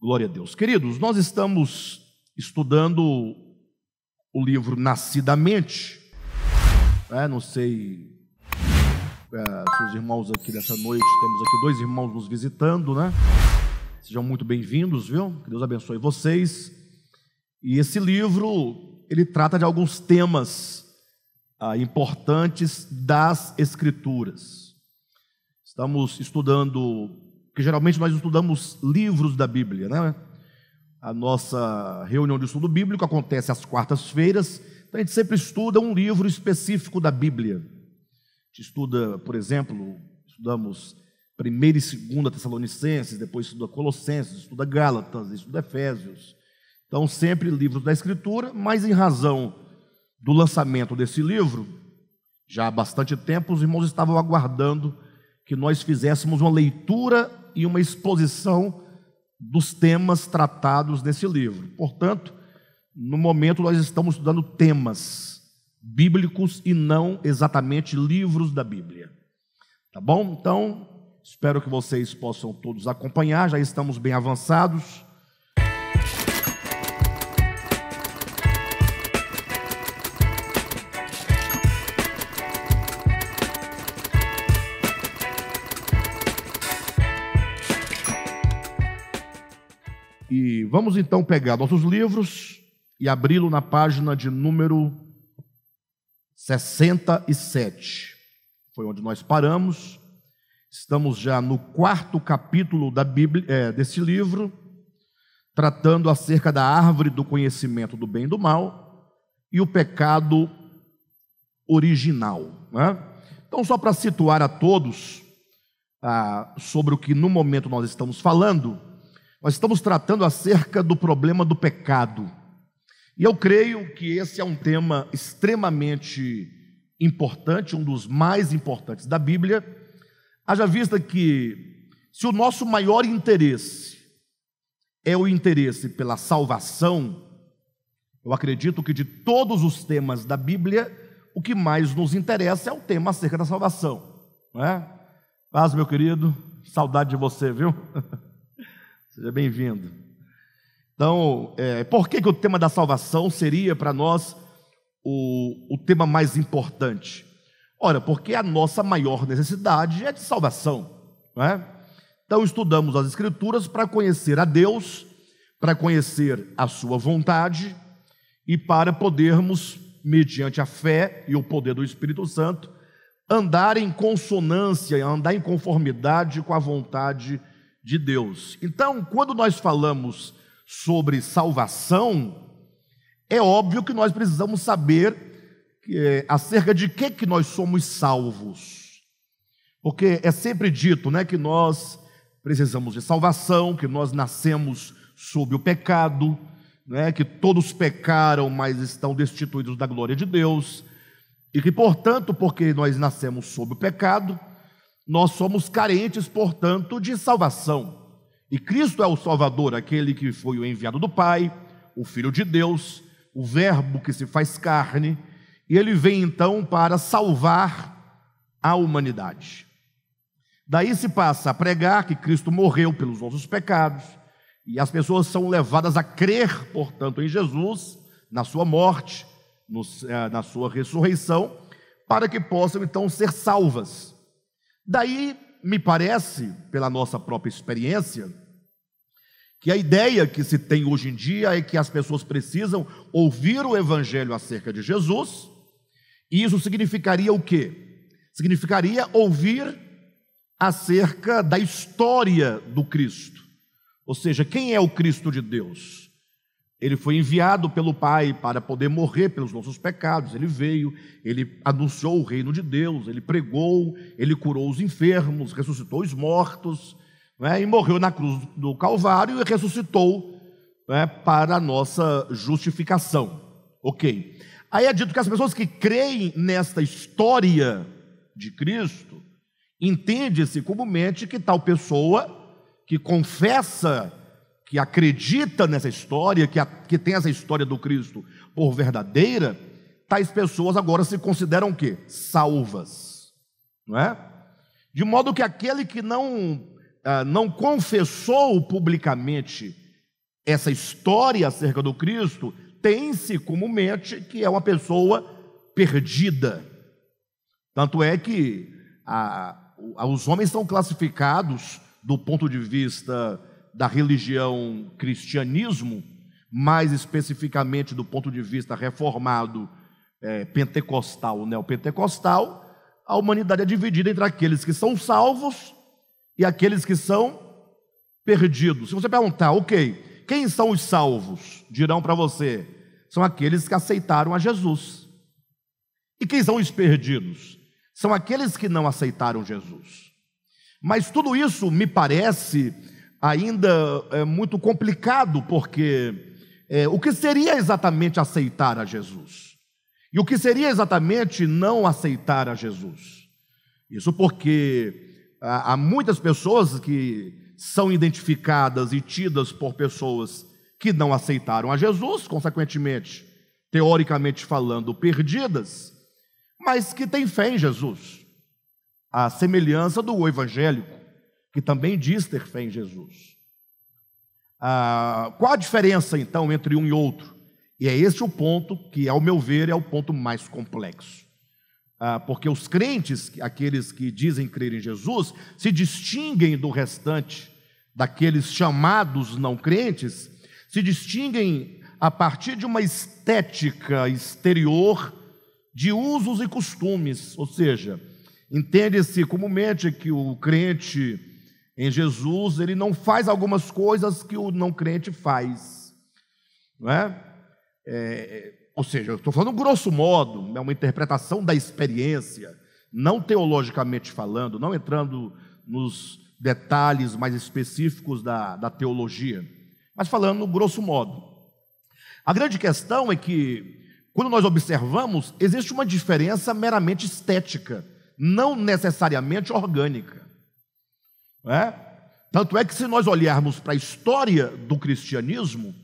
Glória a Deus. Queridos, nós estamos estudando o livro Nascidamente. Não sei se os irmãos aqui nessa noite, temos aqui 2 irmãos nos visitando, né? Sejam muito bem-vindos, viu? Que Deus abençoe vocês. E esse livro, ele trata de alguns temas importantes das Escrituras. Estamos estudando, porque geralmente nós estudamos livros da Bíblia, né? A nossa reunião de estudo bíblico acontece às quartas-feiras, então a gente sempre estuda um livro específico da Bíblia. A gente estuda, por exemplo, estudamos 1ª e 2ª Tessalonicenses, depois estuda Colossenses, estuda Gálatas, estuda Efésios. Então sempre livros da Escritura, mas em razão do lançamento desse livro, já há bastante tempo, os irmãos estavam aguardando que nós fizéssemos uma leitura e uma exposição dos temas tratados nesse livro. Portanto, no momento nós estamos estudando temas bíblicos e não exatamente livros da Bíblia. Tá bom? Então, espero que vocês possam todos acompanhar, já estamos bem avançados. E vamos então pegar nossos livros e abri-lo na página de número 67. Foi onde nós paramos. Estamos já no 4º capítulo da Bíblia, desse livro, tratando acerca da árvore do conhecimento do bem e do mal e o pecado original, né? Então, só para situar a todos sobre o que no momento nós estamos falando, nós estamos tratando acerca do problema do pecado. E eu creio que esse é um tema extremamente importante, um dos mais importantes da Bíblia. Haja vista que, se o nosso maior interesse é o interesse pela salvação, eu acredito que de todos os temas da Bíblia, o que mais nos interessa é o tema acerca da salvação, não é? Paz, meu querido, saudade de você, viu? Seja bem-vindo. Então, por que o tema da salvação seria para nós o tema mais importante? Ora, porque a nossa maior necessidade é de salvação, não é? Então, estudamos as Escrituras para conhecer a Deus, para conhecer a sua vontade e para podermos, mediante a fé e o poder do Espírito Santo, andar em consonância, andar em conformidade com a vontade de Deus. Então, quando nós falamos sobre salvação, é óbvio que nós precisamos saber acerca de que nós somos salvos. Porque é sempre dito, né, que nós precisamos de salvação, que nós nascemos sob o pecado, né, que todos pecaram, mas estão destituídos da glória de Deus, e que, portanto, porque nós nascemos sob o pecado, nós somos carentes, portanto, de salvação. E Cristo é o Salvador, aquele que foi o enviado do Pai, o Filho de Deus, o Verbo que se faz carne, e ele vem então para salvar a humanidade. Daí se passa a pregar que Cristo morreu pelos nossos pecados, e as pessoas são levadas a crer, portanto, em Jesus, na sua morte, na sua ressurreição, para que possam então ser salvas. Daí, me parece, pela nossa própria experiência, que a ideia que se tem hoje em dia é que as pessoas precisam ouvir o Evangelho acerca de Jesus, e isso significaria o quê? Significaria ouvir acerca da história do Cristo. Ou seja, quem é o Cristo de Deus? Ele foi enviado pelo Pai para poder morrer pelos nossos pecados. Ele veio, ele anunciou o reino de Deus, ele pregou, ele curou os enfermos, ressuscitou os mortos, né, e morreu na cruz do Calvário e ressuscitou, né, para a nossa justificação. Ok. Aí é dito que as pessoas que creem nesta história de Cristo, entende-se comumente que tal pessoa que confessa, que acredita nessa história, que tem essa história do Cristo por verdadeira, tais pessoas agora se consideram o quê? Salvas, não é? De modo que aquele que não confessou publicamente essa história acerca do Cristo tem-se comumente que é uma pessoa perdida. Tanto é que os homens são classificados do ponto de vista da religião cristianismo, mais especificamente do ponto de vista reformado, pentecostal, neopentecostal. A humanidade é dividida entre aqueles que são salvos e aqueles que são perdidos. Se você perguntar, ok, quem são os salvos? Dirão para você, são aqueles que aceitaram a Jesus. E quem são os perdidos? São aqueles que não aceitaram Jesus. Mas tudo isso me parece ainda muito complicado, porque o que seria exatamente aceitar a Jesus? E o que seria exatamente não aceitar a Jesus? Isso porque há muitas pessoas que são identificadas e tidas por pessoas que não aceitaram a Jesus, consequentemente, teoricamente falando, perdidas, mas que têm fé em Jesus, à semelhança do evangélico, que também diz ter fé em Jesus. Qual a diferença, então, entre um e outro? E é esse o ponto que, ao meu ver, é o ponto mais complexo. Porque os crentes, aqueles que dizem crer em Jesus, se distinguem do restante, daqueles chamados não crentes, se distinguem a partir de uma estética exterior de usos e costumes, ou seja, entende-se comumente que o crente em Jesus, ele não faz algumas coisas que o não crente faz, não é? Ou seja, eu estou falando grosso modo, é uma interpretação da experiência, não teologicamente falando, não entrando nos detalhes mais específicos da teologia, mas falando grosso modo. A grande questão é que, quando nós observamos, existe uma diferença meramente estética, não necessariamente orgânica. Não é? Tanto é que, se nós olharmos para a história do cristianismo,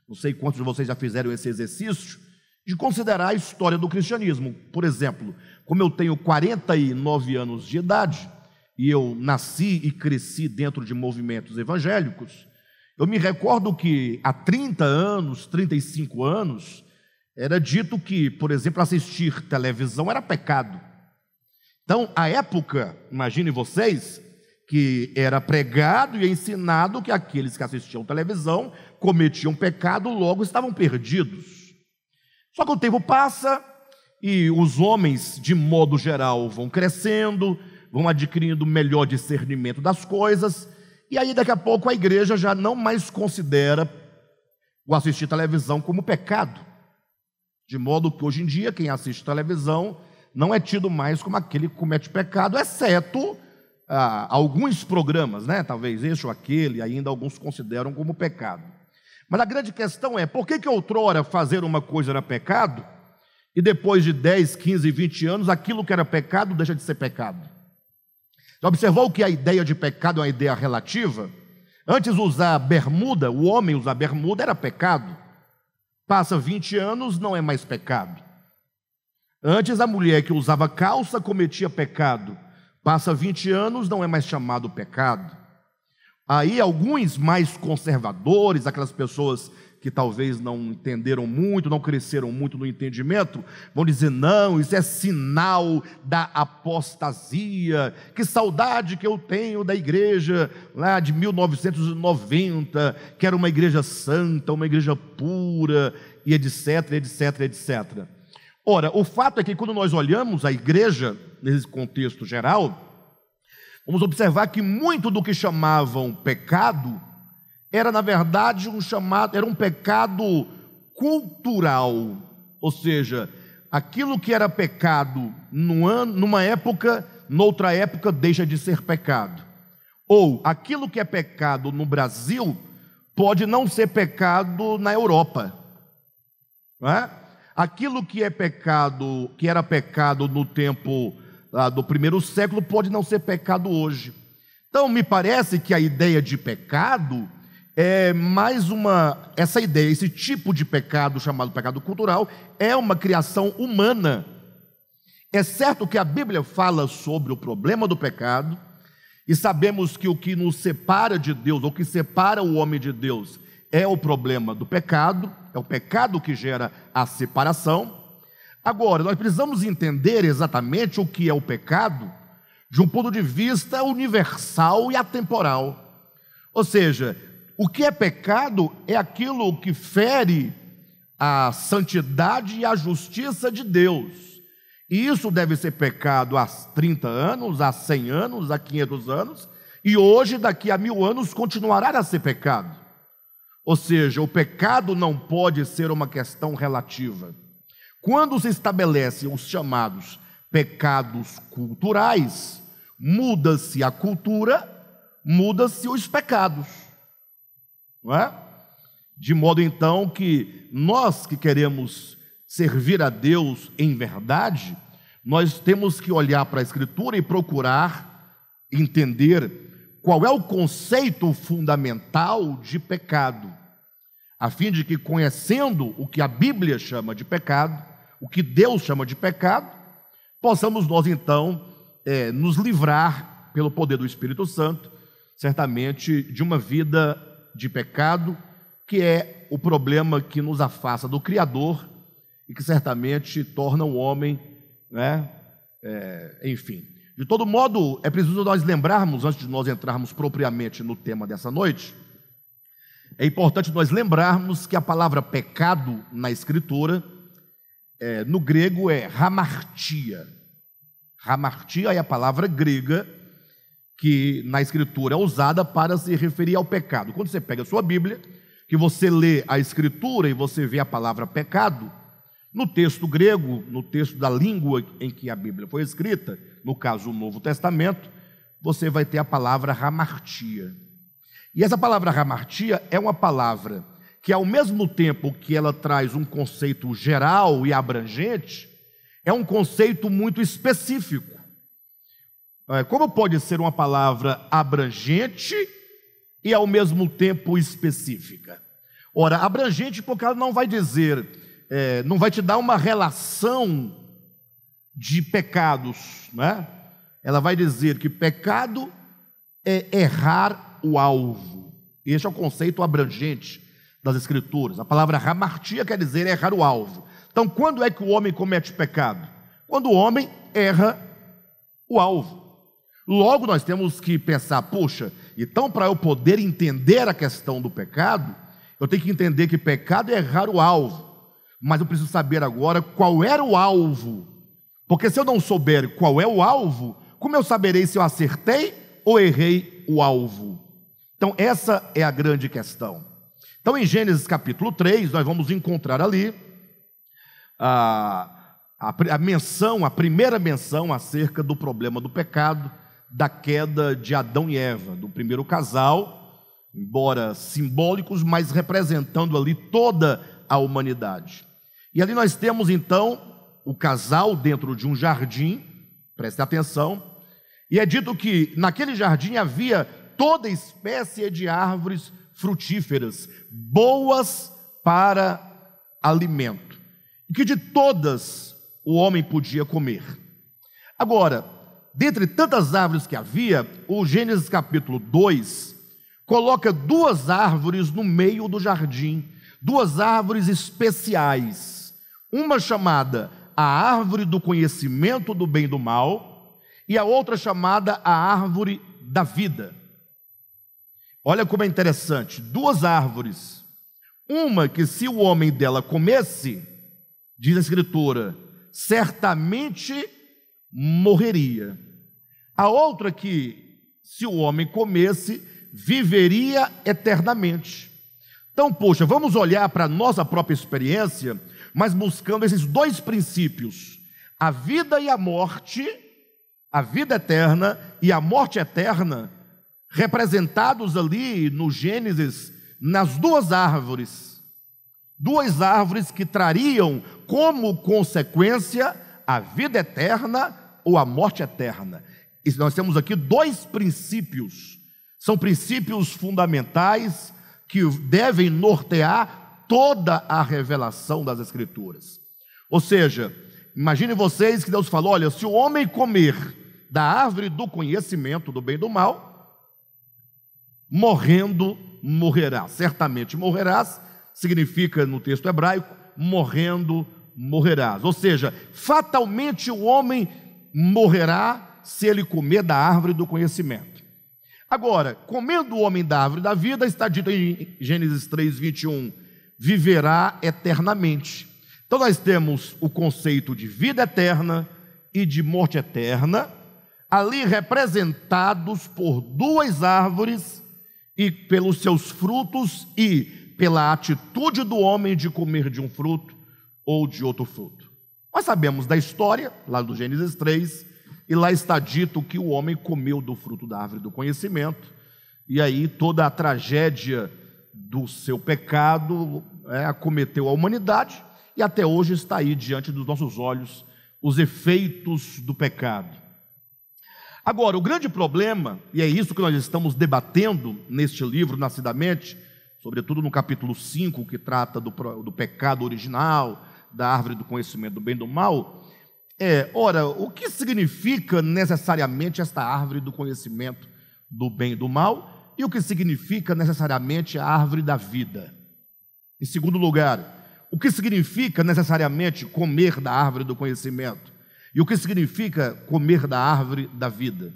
não sei quantos de vocês já fizeram esse exercício, de considerar a história do cristianismo. Por exemplo, como eu tenho 49 anos de idade, e eu nasci e cresci dentro de movimentos evangélicos, eu me recordo que há 30 anos, 35 anos, era dito que, por exemplo, assistir televisão era pecado. Então, à época, imaginem vocês, que era pregado e ensinado que aqueles que assistiam televisão cometiam pecado, logo estavam perdidos. Só que o tempo passa e os homens, de modo geral, vão crescendo, vão adquirindo melhor discernimento das coisas, e aí daqui a pouco a igreja já não mais considera o assistir televisão como pecado, de modo que hoje em dia quem assiste televisão não é tido mais como aquele que comete pecado, exceto alguns programas, né? Talvez este ou aquele, ainda alguns consideram como pecado. Mas a grande questão é, por que outrora fazer uma coisa era pecado, e depois de 10, 15, 20 anos, aquilo que era pecado deixa de ser pecado? Já observou que a ideia de pecado é uma ideia relativa? Antes usar bermuda, o homem usar bermuda era pecado. Passa 20 anos, não é mais pecado. Antes a mulher que usava calça cometia pecado. Passa 20 anos, não é mais chamado pecado. Aí alguns mais conservadores, aquelas pessoas que talvez não entenderam muito, não cresceram muito no entendimento, vão dizer, não, isso é sinal da apostasia, que saudade que eu tenho da igreja lá de 1990, que era uma igreja santa, uma igreja pura, e etc, etc, etc. Ora, o fato é que quando nós olhamos a igreja, nesse contexto geral, vamos observar que muito do que chamavam pecado era, na verdade, era um pecado cultural, ou seja, aquilo que era pecado numa época, noutra época deixa de ser pecado. Ou aquilo que é pecado no Brasil pode não ser pecado na Europa, não é? Aquilo que é pecado, que era pecado no tempo do primeiro século, pode não ser pecado hoje. Então, me parece que a ideia de pecado é mais essa ideia, esse tipo de pecado chamado pecado cultural, é uma criação humana. É certo que a Bíblia fala sobre o problema do pecado, e sabemos que o que nos separa de Deus, ou que separa o homem de Deus, é o problema do pecado, é o pecado que gera a separação. Agora, nós precisamos entender exatamente o que é o pecado de um ponto de vista universal e atemporal. Ou seja, o que é pecado é aquilo que fere a santidade e a justiça de Deus. E isso deve ser pecado há 30 anos, há 100 anos, há 500 anos, e hoje, daqui a 1000 anos, continuará a ser pecado. Ou seja, o pecado não pode ser uma questão relativa. Quando se estabelecem os chamados pecados culturais, muda-se a cultura, muda-se os pecados, não é? De modo então que nós que queremos servir a Deus em verdade, nós temos que olhar para a Escritura e procurar entender qual é o conceito fundamental de pecado, a fim de que, conhecendo o que a Bíblia chama de pecado, o que Deus chama de pecado, possamos nós então nos livrar, pelo poder do Espírito Santo, certamente de uma vida de pecado, que é o problema que nos afasta do Criador e que certamente torna o homem, né? Enfim. De todo modo, é preciso nós lembrarmos, antes de nós entrarmos propriamente no tema dessa noite, é importante nós lembrarmos que a palavra pecado na Escritura, no grego é hamartia. Hamartia é a palavra grega que na Escritura é usada para se referir ao pecado. Quando você pega a sua Bíblia, que você lê a Escritura e você vê a palavra pecado, no texto grego, no texto da língua em que a Bíblia foi escrita, no caso o Novo Testamento, você vai ter a palavra hamartia. E essa palavra hamartia é uma palavra que, ao mesmo tempo que ela traz um conceito geral e abrangente, é um conceito muito específico. Como pode ser uma palavra abrangente e ao mesmo tempo específica? Ora, abrangente porque ela não vai dizer, não vai te dar uma relação de pecados, né? Ela vai dizer que pecado é errar o alvo. Este é o conceito abrangente das Escrituras. A palavra hamartia quer dizer errar o alvo. Então, quando é que o homem comete pecado? Quando o homem erra o alvo. Logo, nós temos que pensar, poxa, então para eu poder entender a questão do pecado, eu tenho que entender que pecado é errar o alvo. Mas eu preciso saber agora qual era o alvo. Porque se eu não souber qual é o alvo, como eu saberei se eu acertei ou errei o alvo? Então, essa é a grande questão. Então, em Gênesis capítulo 3, nós vamos encontrar ali a primeira menção acerca do problema do pecado, da queda de Adão e Eva, do primeiro casal, embora simbólicos, mas representando ali toda a humanidade. E ali nós temos então o casal dentro de um jardim, preste atenção, e é dito que naquele jardim havia toda espécie de árvores frutíferas, boas para alimento, e que de todas o homem podia comer. Agora, dentre tantas árvores que havia, o Gênesis capítulo 2 coloca duas árvores no meio do jardim, duas árvores especiais, uma chamada a árvore do conhecimento do bem e do mal, e a outra chamada a árvore da vida. Olha como é interessante, duas árvores, uma que se o homem dela comesse, diz a Escritura, certamente morreria. A outra que, se o homem comesse, viveria eternamente. Então, poxa, vamos olhar para a nossa própria experiência, mas buscando esses dois princípios, a vida e a morte, a vida eterna e a morte eterna, representados ali no Gênesis, nas duas árvores que trariam como consequência a vida eterna ou a morte eterna. E nós temos aqui dois princípios, são princípios fundamentais que devem nortear toda a revelação das Escrituras. Ou seja, imagine vocês que Deus falou, olha, se o homem comer da árvore do conhecimento do bem e do mal, morrendo morrerás. Certamente morrerás significa, no texto hebraico, morrendo morrerás. Ou seja, fatalmente o homem morrerá se ele comer da árvore do conhecimento. Agora, comendo o homem da árvore da vida, está dito em Gênesis 3:21, viverá eternamente. Então nós temos o conceito de vida eterna e de morte eterna, ali representados por duas árvores e pelos seus frutos e pela atitude do homem de comer de um fruto ou de outro fruto. Nós sabemos da história, lá do Gênesis 3, e lá está dito que o homem comeu do fruto da árvore do conhecimento, e aí toda a tragédia do seu pecado acometeu a humanidade, e até hoje está aí diante dos nossos olhos os efeitos do pecado. Agora, o grande problema, e é isso que nós estamos debatendo neste livro, Nascidamente, sobretudo no capítulo 5, que trata do pecado original, da árvore do conhecimento do bem e do mal, ora, o que significa necessariamente esta árvore do conhecimento do bem e do mal, e o que significa necessariamente a árvore da vida? Em segundo lugar, o que significa necessariamente comer da árvore do conhecimento? E o que significa comer da árvore da vida?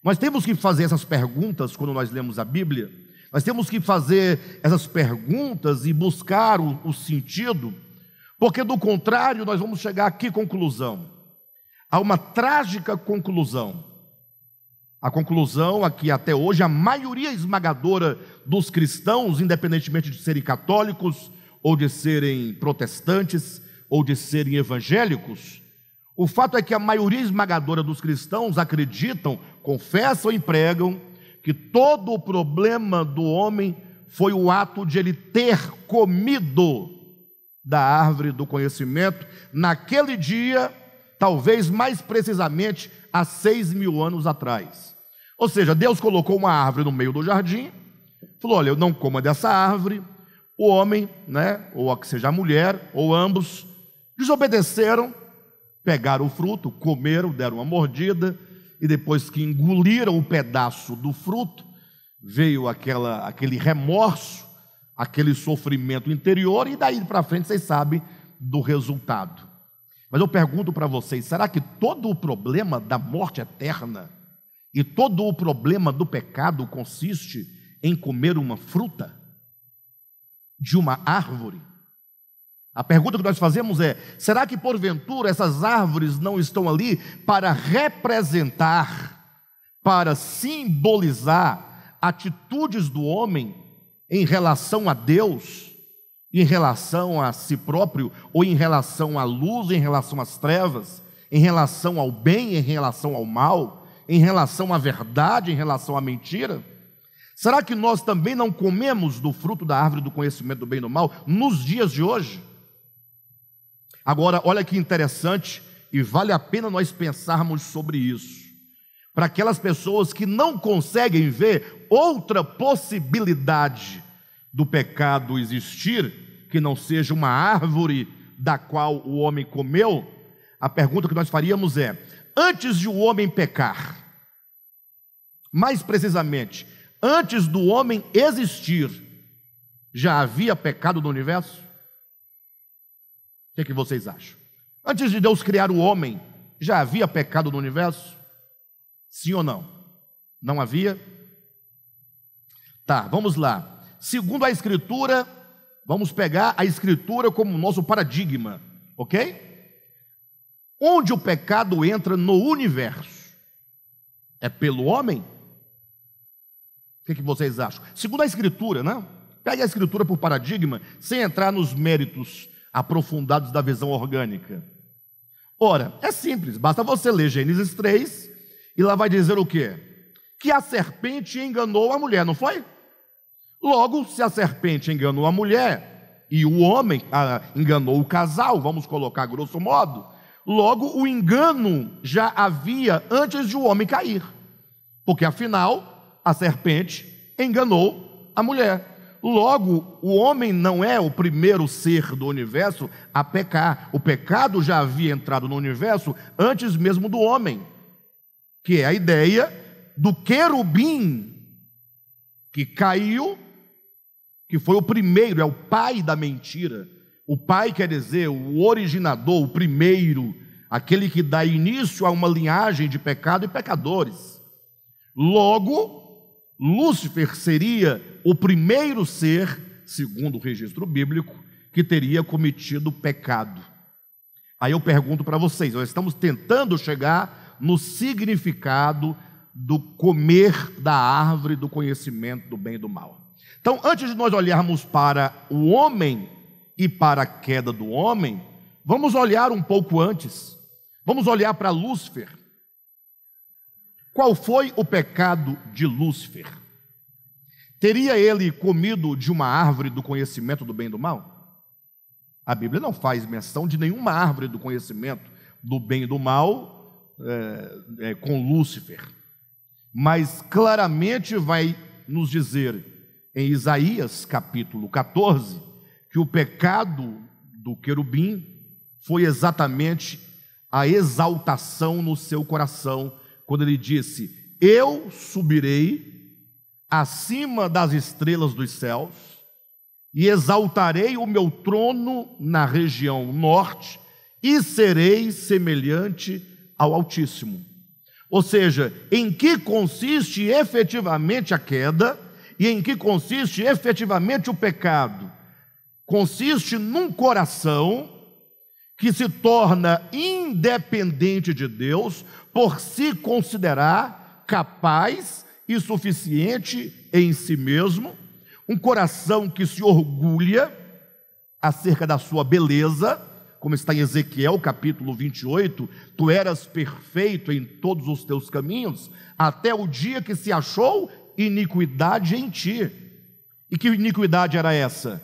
Nós temos que fazer essas perguntas quando nós lemos a Bíblia. Nós temos que fazer essas perguntas e buscar o sentido, porque do contrário nós vamos chegar a que conclusão? A uma trágica conclusão. A conclusão a que até hoje a maioria esmagadora dos cristãos, independentemente de serem católicos, ou de serem protestantes, ou de serem evangélicos, o fato é que a maioria esmagadora dos cristãos acreditam, confessam e pregam que todo o problema do homem foi o ato de ele ter comido da árvore do conhecimento naquele dia, talvez mais precisamente há 6.000 anos atrás. Ou seja, Deus colocou uma árvore no meio do jardim, falou: olha, eu não coma dessa árvore. O homem, ou que seja a mulher, ou ambos, desobedeceram, pegaram o fruto, comeram, deram uma mordida, e depois que engoliram o pedaço do fruto, veio aquele remorso, aquele sofrimento interior, e daí para frente vocês sabem do resultado. Mas eu pergunto para vocês, será que todo o problema da morte eterna e todo o problema do pecado consiste em comer uma fruta de uma árvore? A pergunta que nós fazemos é: será que porventura essas árvores não estão ali para representar, para simbolizar atitudes do homem em relação a Deus, em relação a si próprio, ou em relação à luz, em relação às trevas, em relação ao bem, em relação ao mal, em relação à verdade, em relação à mentira? Será que nós também não comemos do fruto da árvore do conhecimento do bem e do mal nos dias de hoje? Agora, olha que interessante, e vale a pena nós pensarmos sobre isso. Para aquelas pessoas que não conseguem ver outra possibilidade do pecado existir, que não seja uma árvore da qual o homem comeu, a pergunta que nós faríamos é: antes de o homem pecar, mais precisamente, antes do homem existir, já havia pecado no universo? O que vocês acham? Antes de Deus criar o homem, já havia pecado no universo? Sim ou não? Não havia? Tá, vamos lá. Segundo a Escritura, vamos pegar a Escritura como nosso paradigma, ok? Onde o pecado entra no universo? É pelo homem? O que vocês acham? Segundo a Escritura, né? Pegue a Escritura por paradigma, sem entrar nos méritos aprofundados da visão orgânica. Ora, é simples, basta você ler Gênesis 3, e lá vai dizer o quê? Que a serpente enganou a mulher, não foi? Logo, se a serpente enganou a mulher, e o homem enganou o casal, vamos colocar grosso modo, logo o engano já havia antes de o homem cair, porque afinal, a serpente enganou a mulher. Logo, o homem não é o primeiro ser do universo a pecar. O pecado já havia entrado no universo antes mesmo do homem, que é a ideia do querubim que caiu que foi o primeiro, é o pai da mentira. O pai quer dizer o originador, o primeiro, aquele que dá início a uma linhagem de pecado e pecadores. Logo, Lúcifer seria o primeiro ser, segundo o registro bíblico, que teria cometido pecado. Aí eu pergunto para vocês, nós estamos tentando chegar no significado do comer da árvore do conhecimento do bem e do mal. Então, antes de nós olharmos para o homem e para a queda do homem, vamos olhar um pouco antes. Vamos olhar para Lúcifer. Qual foi o pecado de Lúcifer? Teria ele comido de uma árvore do conhecimento do bem e do mal? A Bíblia não faz menção de nenhuma árvore do conhecimento do bem e do mal com Lúcifer. Mas claramente vai nos dizer em Isaías capítulo 14, que o pecado do querubim foi exatamente a exaltação no seu coração, quando ele disse: eu subirei acima das estrelas dos céus e exaltarei o meu trono na região norte e serei semelhante ao Altíssimo. Ou seja, em que consiste efetivamente a queda e em que consiste efetivamente o pecado? Consiste num coração que se torna independente de Deus por se considerar capaz e suficiente em si mesmo, um coração que se orgulha acerca da sua beleza, como está em Ezequiel capítulo 28, tu eras perfeito em todos os teus caminhos, até o dia que se achou iniquidade em ti. E que iniquidade era essa?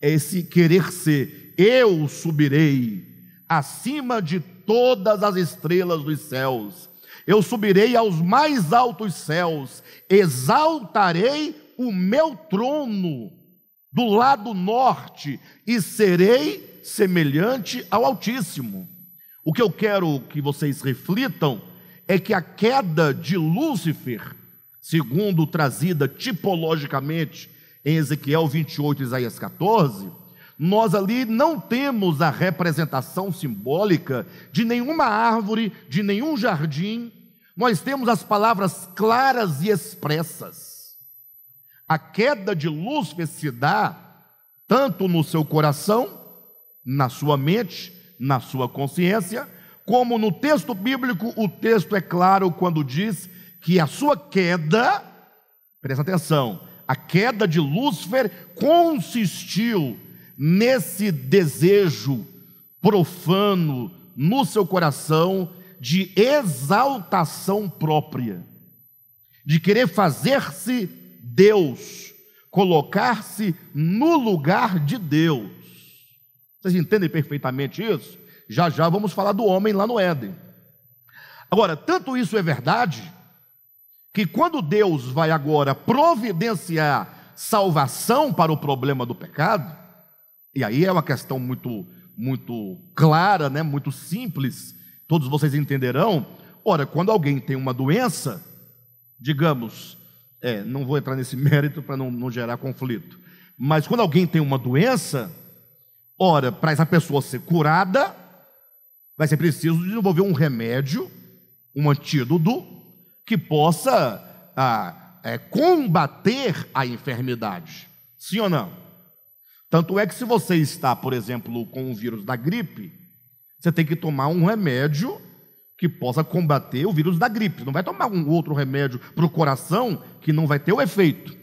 É esse querer ser, eu subirei acima de todas as estrelas dos céus, eu subirei aos mais altos céus, exaltarei o meu trono do lado norte e serei semelhante ao Altíssimo. O que eu quero que vocês reflitam é que a queda de Lúcifer, segundo trazida tipologicamente em Ezequiel 28 e Isaías 14, nós ali não temos a representação simbólica de nenhuma árvore, de nenhum jardim, nós temos as palavras claras e expressas. A queda de Lúcifer se dá tanto no seu coração, na sua mente, na sua consciência, como no texto bíblico. O texto é claro quando diz que a sua queda, presta atenção, a queda de Lúcifer consistiu nesse desejo profano no seu coração de exaltação própria, de querer fazer-se Deus, colocar-se no lugar de Deus. Vocês entendem perfeitamente isso? Já já vamos falar do homem lá no Éden. Agora, tanto isso é verdade, que quando Deus vai agora providenciar salvação para o problema do pecado, e aí é uma questão muito clara, né? Muito simples, todos vocês entenderão. Ora, quando alguém tem uma doença, digamos, não vou entrar nesse mérito para não gerar conflito, mas quando alguém tem uma doença, ora, para essa pessoa ser curada, vai ser preciso desenvolver um remédio, um antídoto, que possa combater a enfermidade. Sim ou não? Tanto é que se você está, por exemplo, com o vírus da gripe, você tem que tomar um remédio que possa combater o vírus da gripe. Não vai tomar um outro remédio para o coração que não vai ter o efeito.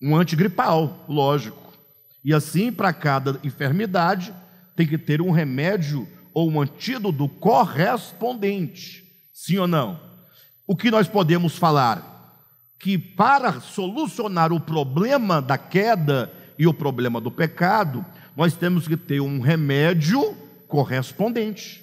Um antigripal, lógico. E assim, para cada enfermidade, tem que ter um remédio ou um antídoto correspondente. Sim ou não? O que nós podemos falar? Que para solucionar o problema da queda e o problema do pecado, nós temos que ter um remédio correspondente.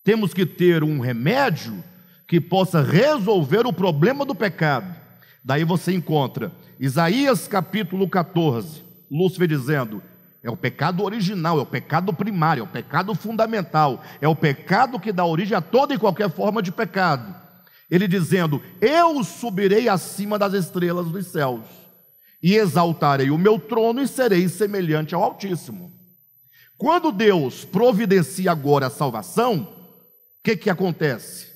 Temos que ter um remédio que possa resolver o problema do pecado. Daí você encontra Isaías capítulo 14, Lúcifer dizendo: é o pecado original, é o pecado primário, é o pecado fundamental, é o pecado que dá origem a toda e qualquer forma de pecado. Ele dizendo: eu subirei acima das estrelas dos céus e exaltarei o meu trono e serei semelhante ao Altíssimo. Quando Deus providencia agora a salvação, o que acontece?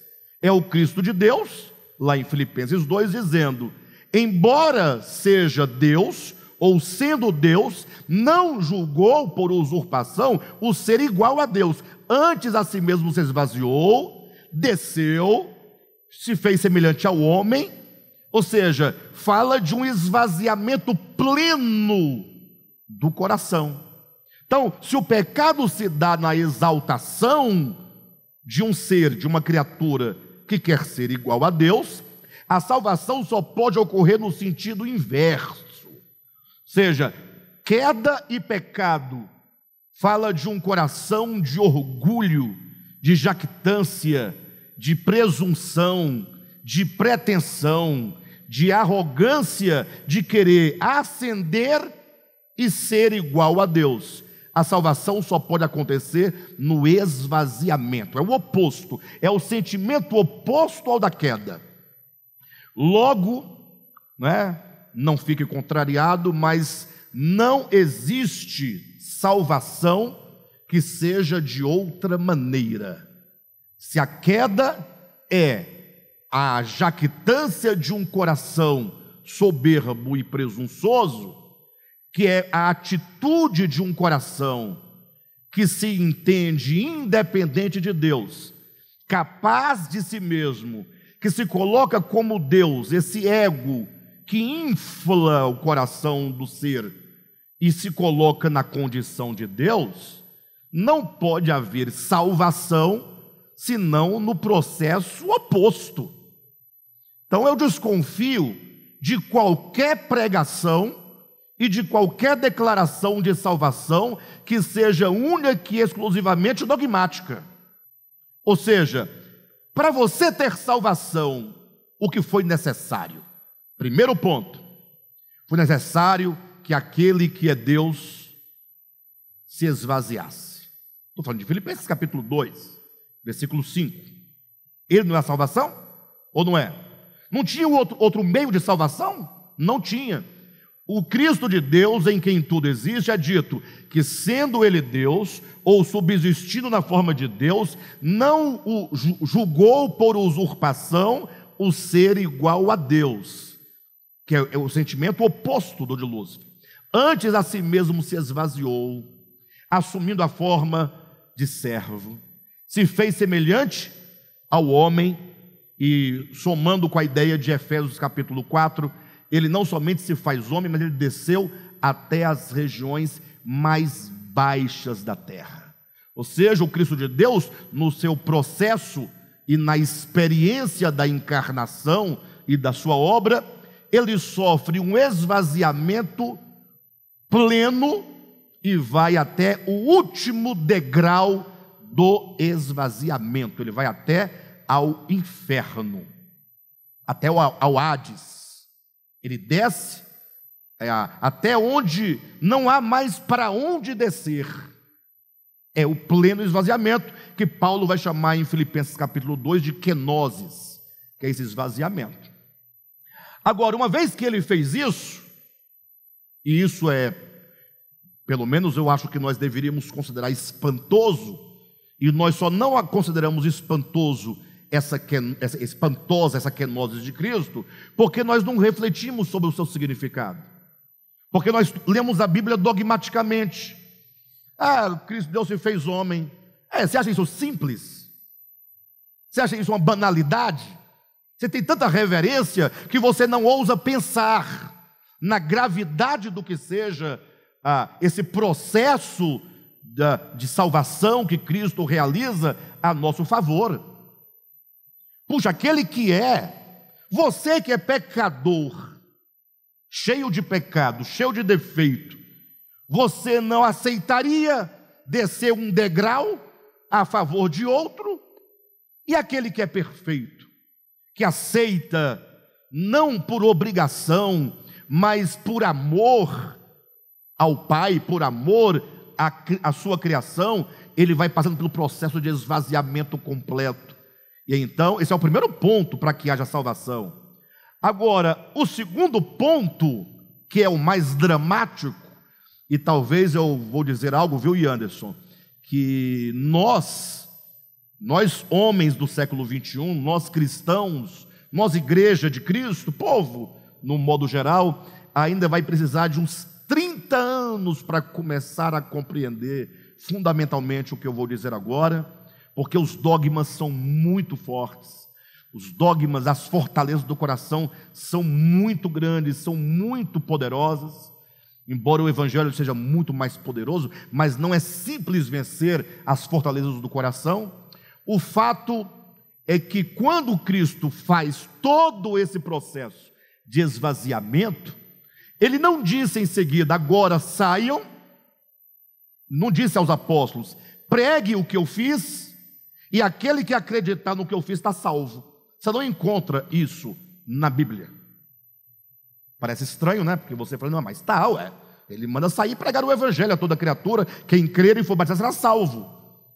É o Cristo de Deus, lá em Filipenses 2, dizendo: embora seja Deus, ou sendo Deus, não julgou por usurpação o ser igual a Deus. Antes a si mesmo se esvaziou, desceu, se fez semelhante ao homem. Ou seja, fala de um esvaziamento pleno do coração. Então, se o pecado se dá na exaltação de um ser, de uma criatura que quer ser igual a Deus, a salvação só pode ocorrer no sentido inverso. Ou seja, queda e pecado fala de um coração de orgulho, de jactância, de presunção, de pretensão, de arrogância, de querer ascender e ser igual a Deus. A salvação só pode acontecer no esvaziamento, é o oposto, é o sentimento oposto ao da queda. Logo, não fique contrariado, mas não existe salvação que seja de outra maneira. Se a queda é a jactância de um coração soberbo e presunçoso, que é a atitude de um coração que se entende independente de Deus, capaz de si mesmo, que se coloca como Deus, esse ego que infla o coração do ser e se coloca na condição de Deus, não pode haver salvação senão no processo oposto. Então eu desconfio de qualquer pregação e de qualquer declaração de salvação que seja única e exclusivamente dogmática. Ou seja, para você ter salvação, o que foi necessário? Primeiro ponto, foi necessário que aquele que é Deus se esvaziasse. Estou falando de Filipenses capítulo 2, versículo 5. Ele não é a salvação? Ou não é? Não tinha outro meio de salvação? Não tinha. O Cristo de Deus, em quem tudo existe, é dito que, sendo Ele Deus, ou subsistindo na forma de Deus, não o julgou por usurpação o ser igual a Deus, que é o sentimento oposto do de Lúcifer. Antes a si mesmo se esvaziou, assumindo a forma de servo, se fez semelhante ao homem, e somando com a ideia de Efésios capítulo 4, ele não somente se faz homem, mas ele desceu até as regiões mais baixas da terra. Ou seja, o Cristo de Deus, no seu processo e na experiência da encarnação e da sua obra, ele sofre um esvaziamento pleno e vai até o último degrau do esvaziamento. Ele vai até ao inferno, até ao Hades. Ele desce até onde não há mais para onde descer. É o pleno esvaziamento, que Paulo vai chamar em Filipenses capítulo 2 de kenosis, que é esse esvaziamento. Agora, uma vez que ele fez isso, e isso pelo menos eu acho que nós deveríamos considerar espantoso, e nós só não a consideramos espantosa essa kenosis de Cristo, porque nós não refletimos sobre o seu significado, porque nós lemos a Bíblia dogmaticamente. Cristo Deus se fez homem. Você acha isso simples? Você acha isso uma banalidade? Você tem tanta reverência que você não ousa pensar na gravidade do que seja esse processo de salvação que Cristo realiza a nosso favor. Puxa, aquele que você que é pecador, cheio de pecado, cheio de defeito, você não aceitaria descer um degrau a favor de outro? E aquele que é perfeito, que aceita, não por obrigação, mas por amor ao Pai, por amor à sua criação, ele vai passando pelo processo de esvaziamento completo. E então, esse é o primeiro ponto para que haja salvação. Agora, o segundo ponto que é o mais dramático, e talvez eu vou dizer algo, viu, Anderson, que nós homens do século 21, nós cristãos, nós igreja de Cristo, povo, no modo geral, ainda vai precisar de uns 30 anos para começar a compreender fundamentalmente o que eu vou dizer agora, porque os dogmas são muito fortes, os dogmas, as fortalezas do coração são muito grandes, são muito poderosas, embora o evangelho seja muito mais poderoso, mas não é simples vencer as fortalezas do coração. O fato é que quando Cristo faz todo esse processo de esvaziamento, ele não disse em seguida, agora saiam, não disse aos apóstolos, pregue o que eu fiz, e aquele que acreditar no que eu fiz está salvo. Você não encontra isso na Bíblia. Parece estranho, né? Porque você fala, não, mas tá, ué. Ele manda sair e pregar o evangelho a toda criatura, quem crer e for batizado será salvo,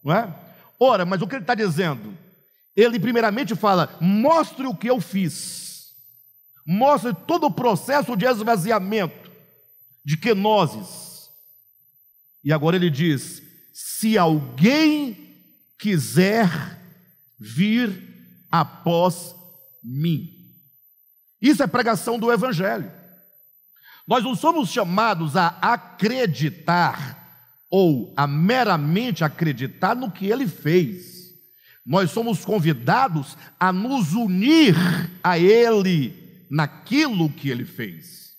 não é? Ora, mas o que ele está dizendo? Ele primeiramente fala, mostre o que eu fiz, mostre todo o processo de esvaziamento, de kenoses. E agora ele diz, se alguém quiser vir após mim. Isso é pregação do evangelho. Nós não somos chamados a acreditar ou a meramente acreditar no que ele fez. Nós somos convidados a nos unir a ele naquilo que ele fez.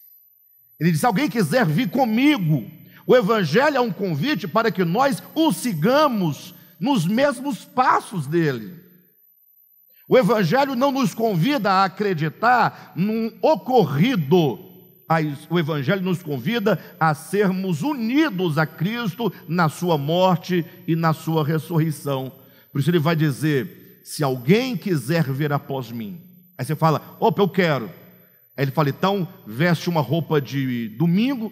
Ele diz, se alguém quiser vir comigo, o evangelho é um convite para que nós o sigamos nos mesmos passos dele. O evangelho não nos convida a acreditar num ocorrido, o evangelho nos convida a sermos unidos a Cristo na sua morte e na sua ressurreição. Por isso ele vai dizer, se alguém quiser vir após mim. Aí você fala, opa, eu quero. Aí ele fala, então veste uma roupa de domingo,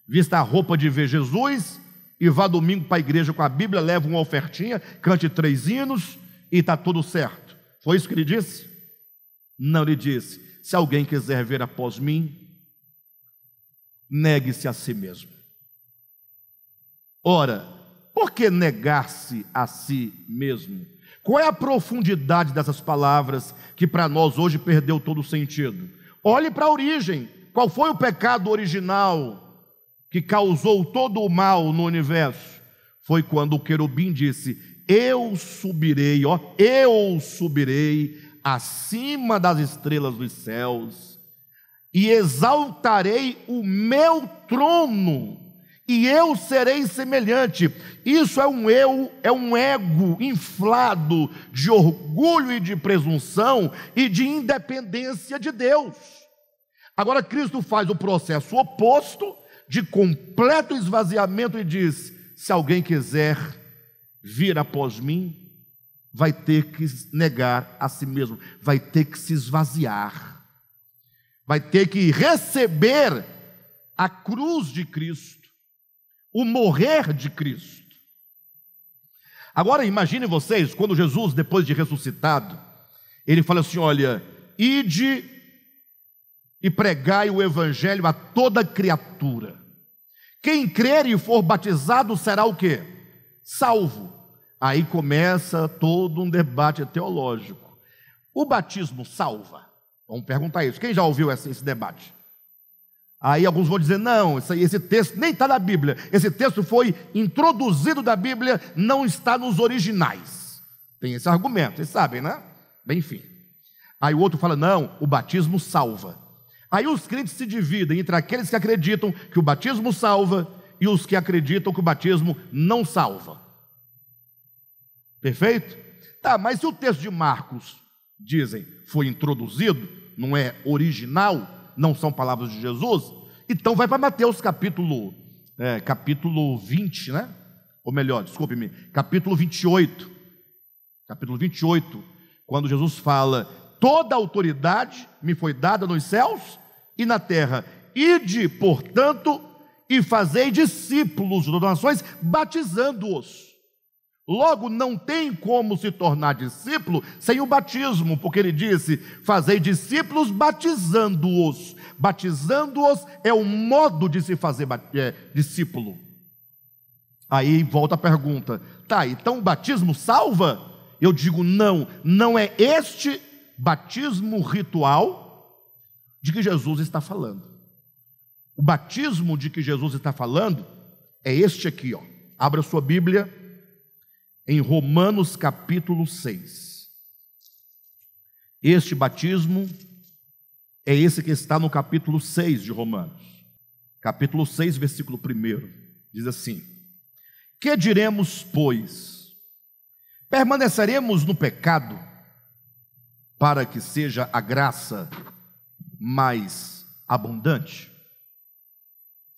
vista a roupa de ver Jesus, e vá domingo para a igreja com a Bíblia, leva uma ofertinha, cante 3 hinos, e está tudo certo. Foi isso que ele disse? Não, ele disse, se alguém quiser vir após mim, negue-se a si mesmo. Ora, por que negar-se a si mesmo? Qual é a profundidade dessas palavras que para nós hoje perdeu todo o sentido? Olhe para a origem. Qual foi o pecado original que causou todo o mal no universo? Foi quando o querubim disse, eu subirei acima das estrelas dos céus e exaltarei o meu trono, e eu serei semelhante. Isso é um ego inflado de orgulho e de presunção e de independência de Deus. Agora Cristo faz o processo oposto, de completo esvaziamento, e diz, se alguém quiser vir após mim, vai ter que negar a si mesmo, vai ter que se esvaziar, vai ter que receber a cruz de Cristo, o morrer de Cristo. Agora imagine vocês, quando Jesus, depois de ressuscitado, ele fala assim, olha, ide e pregai o evangelho a toda criatura. Quem crer e for batizado será o quê? Salvo. Aí começa todo um debate teológico. O batismo salva? Vamos perguntar isso. Quem já ouviu esse debate? Aí alguns vão dizer, não, esse texto nem está na Bíblia. Esse texto foi introduzido da Bíblia, não está nos originais. Tem esse argumento, vocês sabem, né? Bem, enfim. Aí o outro fala, não, o batismo salva. Aí os crentes se dividem entre aqueles que acreditam que o batismo salva e os que acreditam que o batismo não salva. Perfeito? Tá, mas se o texto de Marcos, dizem, foi introduzido, não é original, não são palavras de Jesus, então vai para Mateus capítulo 20, né? Ou melhor, desculpe-me, capítulo 28. Capítulo 28, quando Jesus fala, toda autoridade me foi dada nos céus e na terra. Ide, portanto, e fazei discípulos das nações, batizando-os. Logo, não tem como se tornar discípulo sem o batismo, porque ele disse: fazei discípulos batizando-os. Batizando-os é o modo de se fazer discípulo. Aí volta a pergunta: tá, então o batismo salva? Eu digo não, não é este batismo ritual de que Jesus está falando. O batismo de que Jesus está falando é este aqui, ó. Abra sua Bíblia em Romanos capítulo 6. Este batismo é esse que está no capítulo 6 de Romanos. Capítulo 6, versículo 1. Diz assim: que diremos, pois? Permaneceremos no pecado para que seja a graça mais abundante?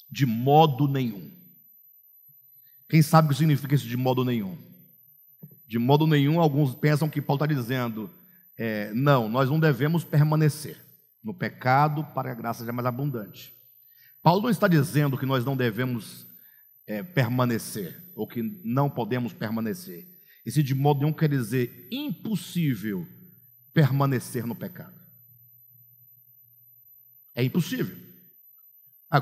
De modo nenhum. Quem sabe o que significa isso de modo nenhum? De modo nenhum, alguns pensam que Paulo está dizendo, não, nós não devemos permanecer no pecado para que a graça seja mais abundante. Paulo não está dizendo que nós não devemos permanecer, ou que não podemos permanecer. Esse de modo nenhum quer dizer impossível permanecer no pecado. É impossível.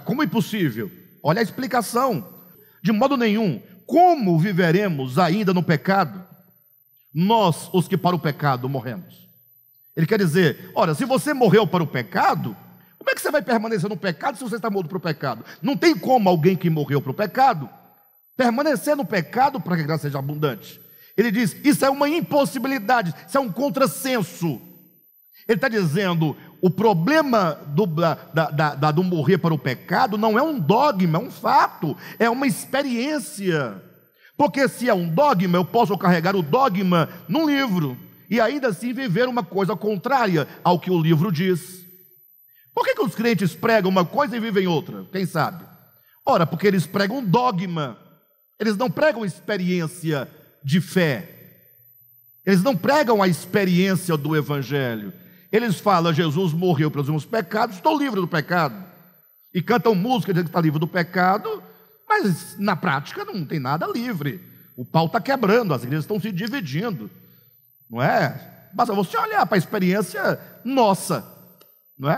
Como impossível? Olha a explicação. De modo nenhum. Como viveremos ainda no pecado? Nós, os que para o pecado morremos. Ele quer dizer, olha, se você morreu para o pecado, como é que você vai permanecer no pecado se você está morto para o pecado? Não tem como alguém que morreu para o pecado permanecer no pecado para que a graça seja abundante. Ele diz, isso é uma impossibilidade, isso é um contrassenso. Ele está dizendo, o problema do morrer para o pecado não é um dogma, é um fato, é uma experiência. Porque se é um dogma, eu posso carregar o dogma num livro e ainda assim viver uma coisa contrária ao que o livro diz. Por que os crentes pregam uma coisa e vivem outra? Quem sabe? Ora, porque eles pregam dogma, eles não pregam experiência de fé, eles não pregam a experiência do Evangelho. Eles falam, Jesus morreu pelos meus pecados, estou livre do pecado, e cantam música dizendo que está livre do pecado, mas na prática não tem nada livre. O pau está quebrando, as igrejas estão se dividindo, não é? Basta você olhar para a experiência nossa, não é?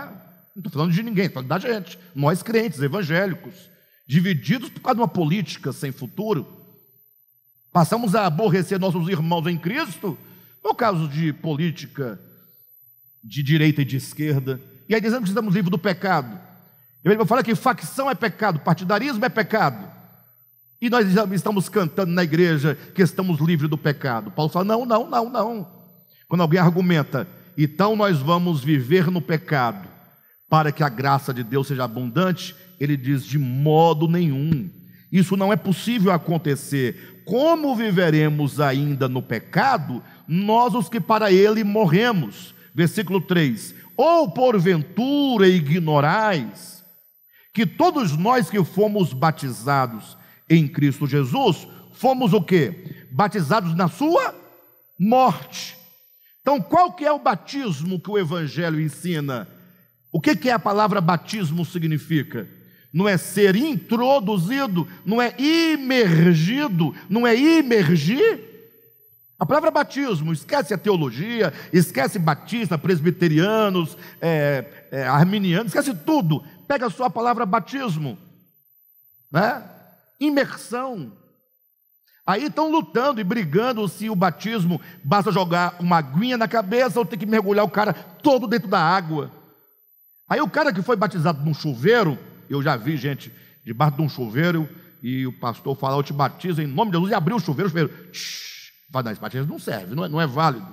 Não estou falando de ninguém, estou falando da gente, nós crentes, evangélicos, divididos por causa de uma política sem futuro. Passamos a aborrecer nossos irmãos em Cristo por causa de política de direita e de esquerda, e aí dizendo que estamos livres do pecado. Eu falo que facção é pecado, partidarismo é pecado, e nós estamos cantando na igreja que estamos livres do pecado. Paulo fala, não. Quando alguém argumenta, então nós vamos viver no pecado para que a graça de Deus seja abundante, ele diz, de modo nenhum, isso não é possível acontecer. Como viveremos ainda no pecado, nós os que para ele morremos? Versículo 3, ou porventura ignorais que todos nós que fomos batizados em Cristo Jesus, fomos o quê? Batizados na sua morte. Então qual que é o batismo que o Evangelho ensina? O que a palavra batismo significa? Não é ser introduzido, não é imergido, não é imergir. A palavra batismo, esquece a teologia, esquece batista, presbiterianos, arminianos, esquece tudo. Pega só a palavra batismo, né? Imersão. Aí estão lutando e brigando se o batismo basta jogar uma aguinha na cabeça ou tem que mergulhar o cara todo dentro da água. Aí o cara que foi batizado num chuveiro, eu já vi gente debaixo de um chuveiro e o pastor falar, eu te batizo em nome de Jesus, e abriu o chuveiro, vai dar, esse batismo não serve, não é válido.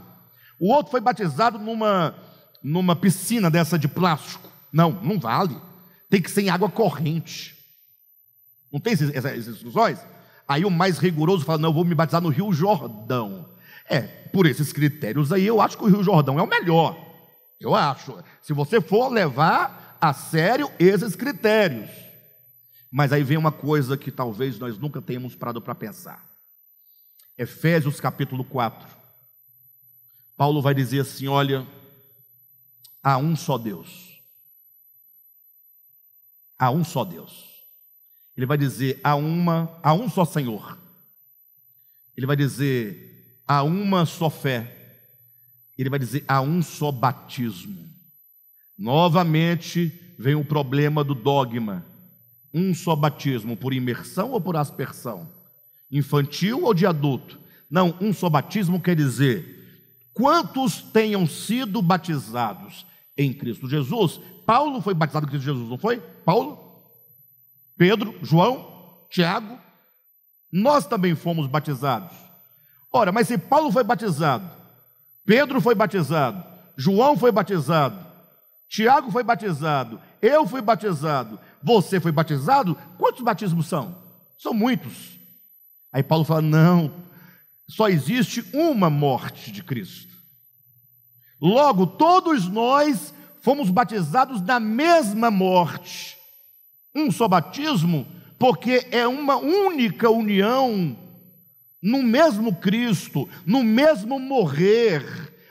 O outro foi batizado numa piscina dessa de plástico, não vale, tem que ser em água corrente. Não tem essas instruções? Aí o mais rigoroso fala, não, eu vou me batizar no Rio Jordão. Por esses critérios aí, eu acho que o Rio Jordão é o melhor. Eu acho, se você for levar a sério esses critérios. Mas aí vem uma coisa que talvez nós nunca tenhamos parado para pensar. Efésios capítulo 4. Paulo vai dizer assim, olha, há um só Deus. Há um só Deus. Ele vai dizer, há um só Senhor, ele vai dizer: há uma só fé, ele vai dizer: há um só batismo. Novamente vem o problema do dogma: um só batismo, por imersão ou por aspersão? Infantil ou de adulto? Não, um só batismo quer dizer: quantos tenham sido batizados em Cristo Jesus. Paulo foi batizado em Cristo Jesus, não foi? Paulo, Pedro, João, Tiago, nós também fomos batizados. Ora, mas se Paulo foi batizado, Pedro foi batizado, João foi batizado, Tiago foi batizado, eu fui batizado, você foi batizado, quantos batismos são? São muitos. Aí Paulo fala: não, só existe uma morte de Cristo. Logo, todos nós fomos batizados na mesma morte. Um só batismo, porque é uma única união no mesmo Cristo, no mesmo morrer,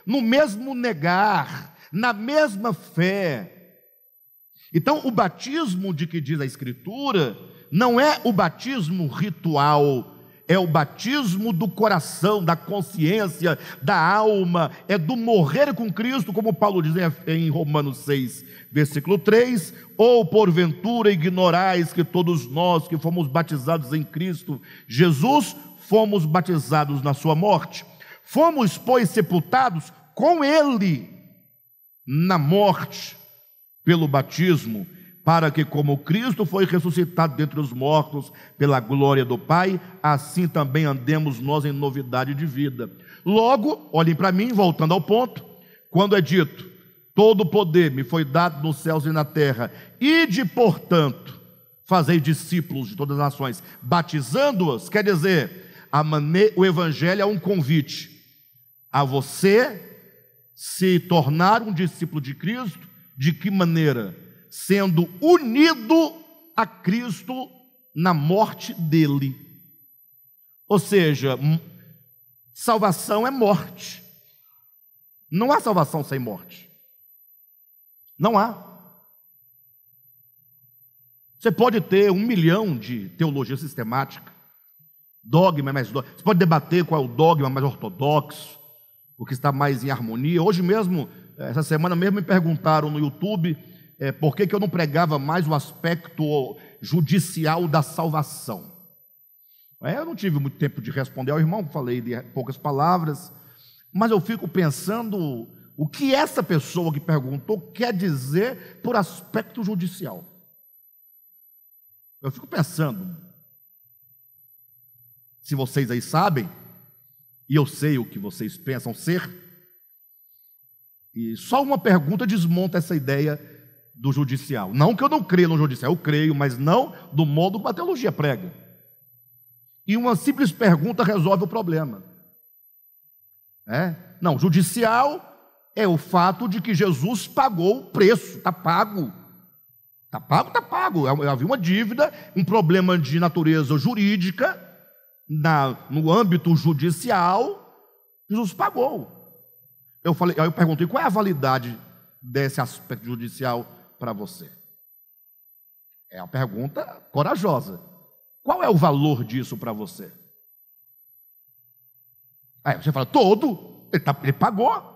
no mesmo negar, na mesma fé. Então, o batismo de que diz a Escritura não é o batismo ritual, é o batismo do coração, da consciência, da alma, é do morrer com Cristo, como Paulo diz em Romanos 6, versículo 3: ou porventura ignorais que todos nós que fomos batizados em Cristo Jesus, fomos batizados na sua morte? Fomos, pois, sepultados com Ele na morte pelo batismo, para que, como Cristo foi ressuscitado dentre os mortos pela glória do Pai, assim também andemos nós em novidade de vida. Logo, olhem para mim, voltando ao ponto, quando é dito: todo o poder me foi dado nos céus e na terra, ide, portanto, fazei discípulos de todas as nações, batizando-os, quer dizer, o Evangelho é um convite a você se tornar um discípulo de Cristo. De que maneira? Sendo unido a Cristo na morte dele. Ou seja, salvação é morte. Não há salvação sem morte. Não há. Você pode ter 1 milhão de teologia sistemática, dogma mais dogma. Você pode debater qual é o dogma mais ortodoxo, o que está mais em harmonia. Hoje mesmo, essa semana mesmo, me perguntaram no YouTube por que eu não pregava mais o aspecto judicial da salvação. Eu não tive muito tempo de responder ao irmão, falei de poucas palavras, mas eu fico pensando o que essa pessoa que perguntou quer dizer por aspecto judicial. Eu fico pensando, se vocês aí sabem, e eu sei o que vocês pensam ser, e só uma pergunta desmonta essa ideia do judicial. Não que eu não creia no judicial, eu creio, mas não do modo como a teologia prega. E uma simples pergunta resolve o problema. Não, judicial é o fato de que Jesus pagou o preço, está pago. Está pago, está pago. Havia uma dívida, um problema de natureza jurídica, no âmbito judicial, Jesus pagou. Aí eu perguntei: qual é a validade desse aspecto judicial para você? É uma pergunta corajosa. Qual é o valor disso para você? Aí você fala: todo, ele pagou.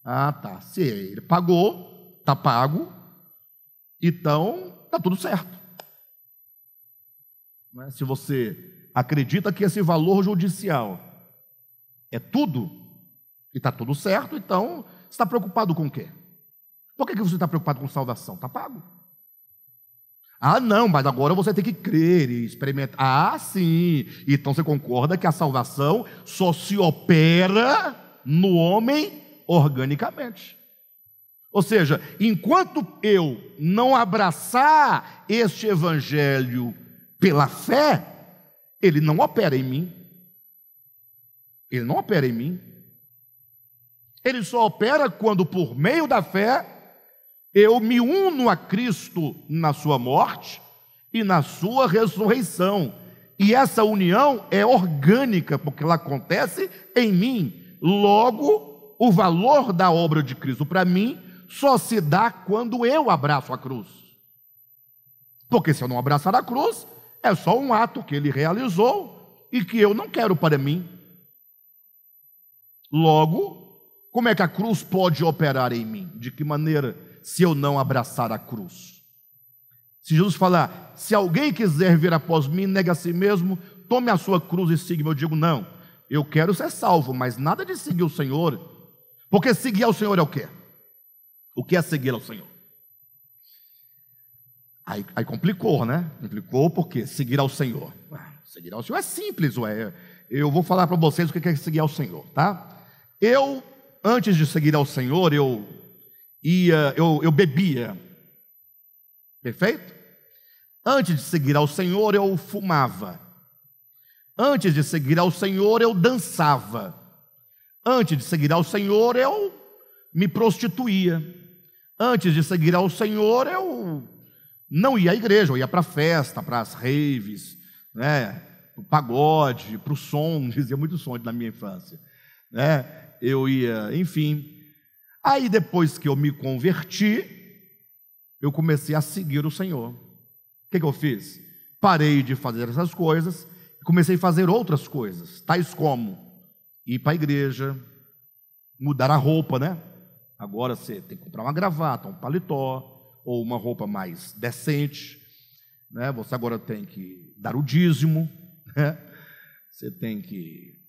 Ah, tá. Se ele pagou, está pago, então está tudo certo. Se você acredita que esse valor judicial é tudo, e está tudo certo, então você está preocupado com o quê? Por que você está preocupado com salvação? Está pago. Ah, não, mas agora você tem que crer e experimentar. Ah, sim. Então você concorda que a salvação só se opera no homem organicamente. Ou seja, enquanto eu não abraçar este evangelho pela fé, ele não opera em mim. Ele não opera em mim. Ele só opera quando, por meio da fé, eu me uno a Cristo na sua morte e na sua ressurreição. E essa união é orgânica, porque ela acontece em mim. Logo, o valor da obra de Cristo para mim só se dá quando eu abraço a cruz. Porque se eu não abraçar a cruz, é só um ato que ele realizou e que eu não quero para mim. Logo, como é que a cruz pode operar em mim? De que maneira, se eu não abraçar a cruz? Se Jesus falar, se alguém quiser vir após mim, negue a si mesmo, tome a sua cruz e siga-me. Eu digo, não, eu quero ser salvo, mas nada de seguir o Senhor, porque seguir ao Senhor é o quê? O que é seguir ao Senhor? Aí complicou, né? Complicou porque seguir ao Senhor. Seguir ao Senhor é simples, ué. Eu vou falar para vocês o que é seguir ao Senhor, tá? Eu, antes de seguir ao Senhor, eu bebia. Perfeito? Antes de seguir ao Senhor, eu fumava. Antes de seguir ao Senhor, eu dançava. Antes de seguir ao Senhor, eu me prostituía. Antes de seguir ao Senhor, eu não ia à igreja, eu ia para a festa, para as raves, né? Para o pagode, para o som, dizia muito som na minha infância, né? Eu ia, enfim. Aí depois que eu me converti, eu comecei a seguir o Senhor. O que eu fiz? Parei de fazer essas coisas e comecei a fazer outras coisas, tais como ir para a igreja, mudar a roupa, né? Agora você tem que comprar uma gravata, um paletó, ou uma roupa mais decente, né? Você agora tem que dar o dízimo, né? Você tem que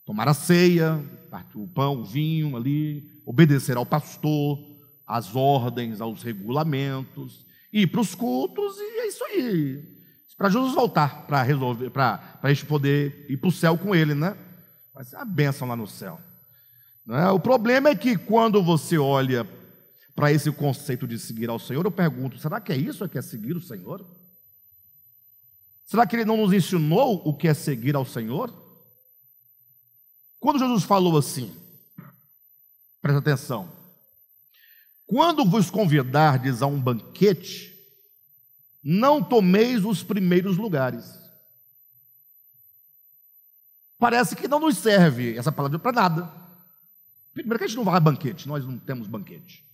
tomar a ceia, partir o pão, o vinho ali, obedecer ao pastor, às ordens, aos regulamentos, ir para os cultos, e é isso aí. Para Jesus voltar, para resolver, para a gente poder ir para o céu com ele, né? Vai ser uma bênção lá no céu, né? O problema é que quando você olha para esse conceito de seguir ao Senhor, eu pergunto, será que é isso que é seguir o Senhor? Será que Ele não nos ensinou o que é seguir ao Senhor? Quando Jesus falou assim, presta atenção, quando vos convidardes a um banquete, não tomeis os primeiros lugares. Parece que não nos serve essa palavra para nada. Primeiro que a gente não vai a banquete, nós não temos banquete.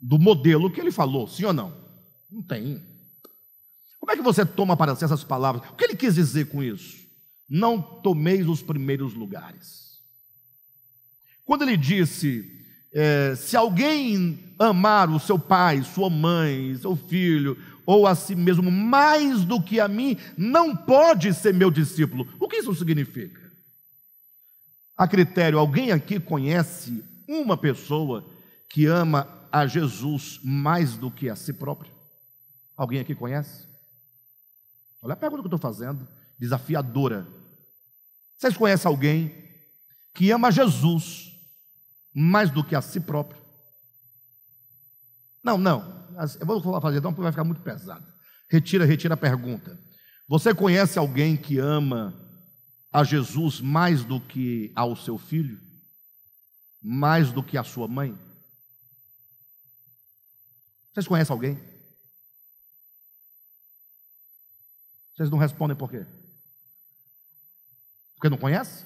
Do modelo que ele falou, sim ou não? Não tem. Como é que você toma para si essas palavras? O que ele quis dizer com isso? Não tomeis os primeiros lugares. Quando ele disse, se alguém amar o seu pai, sua mãe, seu filho, ou a si mesmo mais do que a mim, não pode ser meu discípulo. O que isso significa? A critério, alguém aqui conhece uma pessoa que ama a Jesus mais do que a si próprio? Alguém aqui conhece? Olha a pergunta que eu estou fazendo, desafiadora. Vocês conhecem alguém que ama a Jesus mais do que a si próprio? Não, eu vou fazer, então vai ficar muito pesado. Retira a pergunta. Você conhece alguém que ama a Jesus mais do que ao seu filho? Mais do que a sua mãe? Vocês conhecem alguém? Vocês não respondem por quê? Porque não conhece?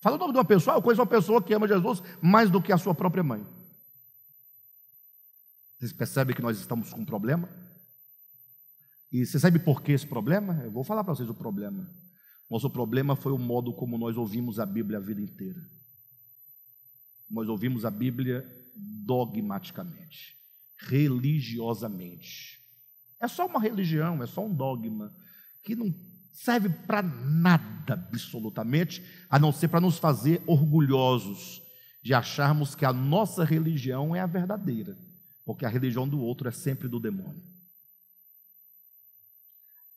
Fala o nome de uma pessoa, eu conheço uma pessoa que ama Jesus mais do que a sua própria mãe. Vocês percebem que nós estamos com um problema? E você sabe por que esse problema? Eu vou falar para vocês o problema. Nosso problema foi o modo como nós ouvimos a Bíblia a vida inteira. Nós ouvimos a Bíblia dogmaticamente, religiosamente. É só uma religião, é só um dogma que não serve para nada absolutamente, a não ser para nos fazer orgulhosos de acharmos que a nossa religião é a verdadeira, porque a religião do outro é sempre do demônio.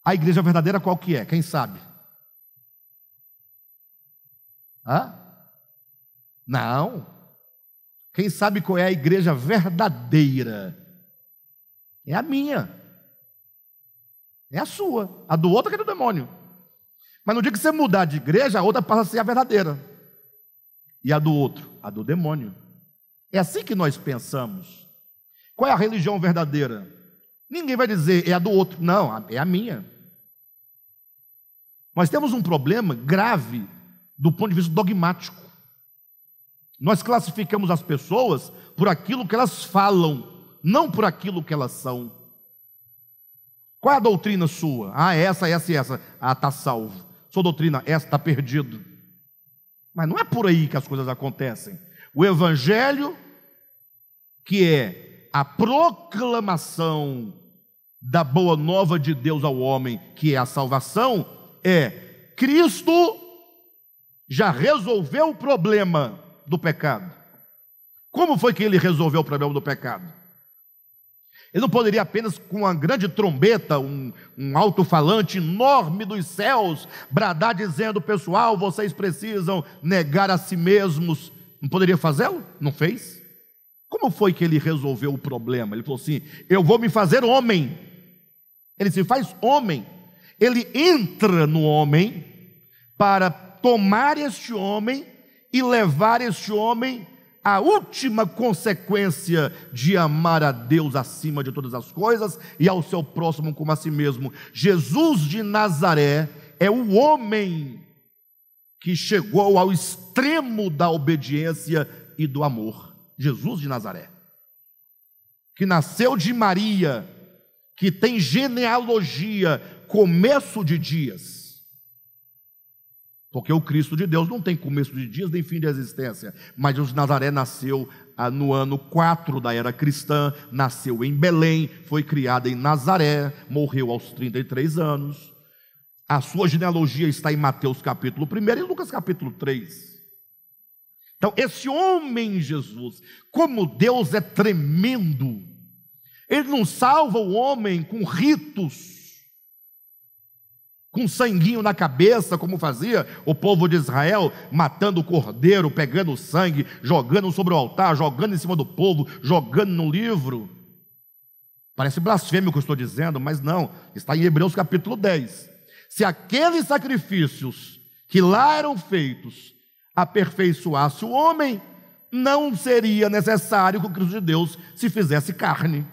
A igreja verdadeira qual que é? Quem sabe? Não. Quem sabe qual é a igreja verdadeira? É a minha. É a sua. A do outro que é do demônio. Mas no dia que você mudar de igreja, a outra passa a ser a verdadeira. E a do outro? A do demônio. É assim que nós pensamos. Qual é a religião verdadeira? Ninguém vai dizer, é a do outro. Não, é a minha. Nós temos um problema grave do ponto de vista dogmático. Nós classificamos as pessoas por aquilo que elas falam, não por aquilo que elas são. Qual é a doutrina sua? Essa. Está salvo. sua doutrina, essa está perdido. Mas não é por aí que as coisas acontecem. O evangelho, que é a proclamação da boa nova de Deus ao homem, que é a salvação, é Cristo já resolveu o problema do pecado. Como foi que ele resolveu o problema do pecado? Ele não poderia apenas com uma grande trombeta, um alto-falante enorme dos céus, bradar dizendo: pessoal, vocês precisam negar a si mesmos. Não poderia fazê-lo? Não fez? Como foi que ele resolveu o problema? Ele falou assim: eu vou me fazer homem. Ele se faz homem. Ele entra no homem para tomar este homem e levar este homem à última consequência de amar a Deus acima de todas as coisas e ao seu próximo como a si mesmo. Jesus de Nazaré é o homem que chegou ao extremo da obediência e do amor. Jesus de Nazaré, que nasceu de Maria, que tem genealogia, começo de dias. Porque o Cristo de Deus não tem começo de dias nem fim de existência. Mas Jesus de Nazaré nasceu no ano 4 da era cristã, nasceu em Belém, foi criado em Nazaré, morreu aos 33 anos. A sua genealogia está em Mateus capítulo 1 e Lucas capítulo 3. Então, esse homem Jesus, como Deus é tremendo, ele não salva o homem com ritos, com sanguinho na cabeça, como fazia o povo de Israel, matando o cordeiro, pegando o sangue, jogando sobre o altar, jogando em cima do povo, jogando no livro. Parece blasfêmio o que eu estou dizendo, mas não, está em Hebreus capítulo 10. Se aqueles sacrifícios que lá eram feitos aperfeiçoasse o homem, não seria necessário que o Cristo de Deus se fizesse carne.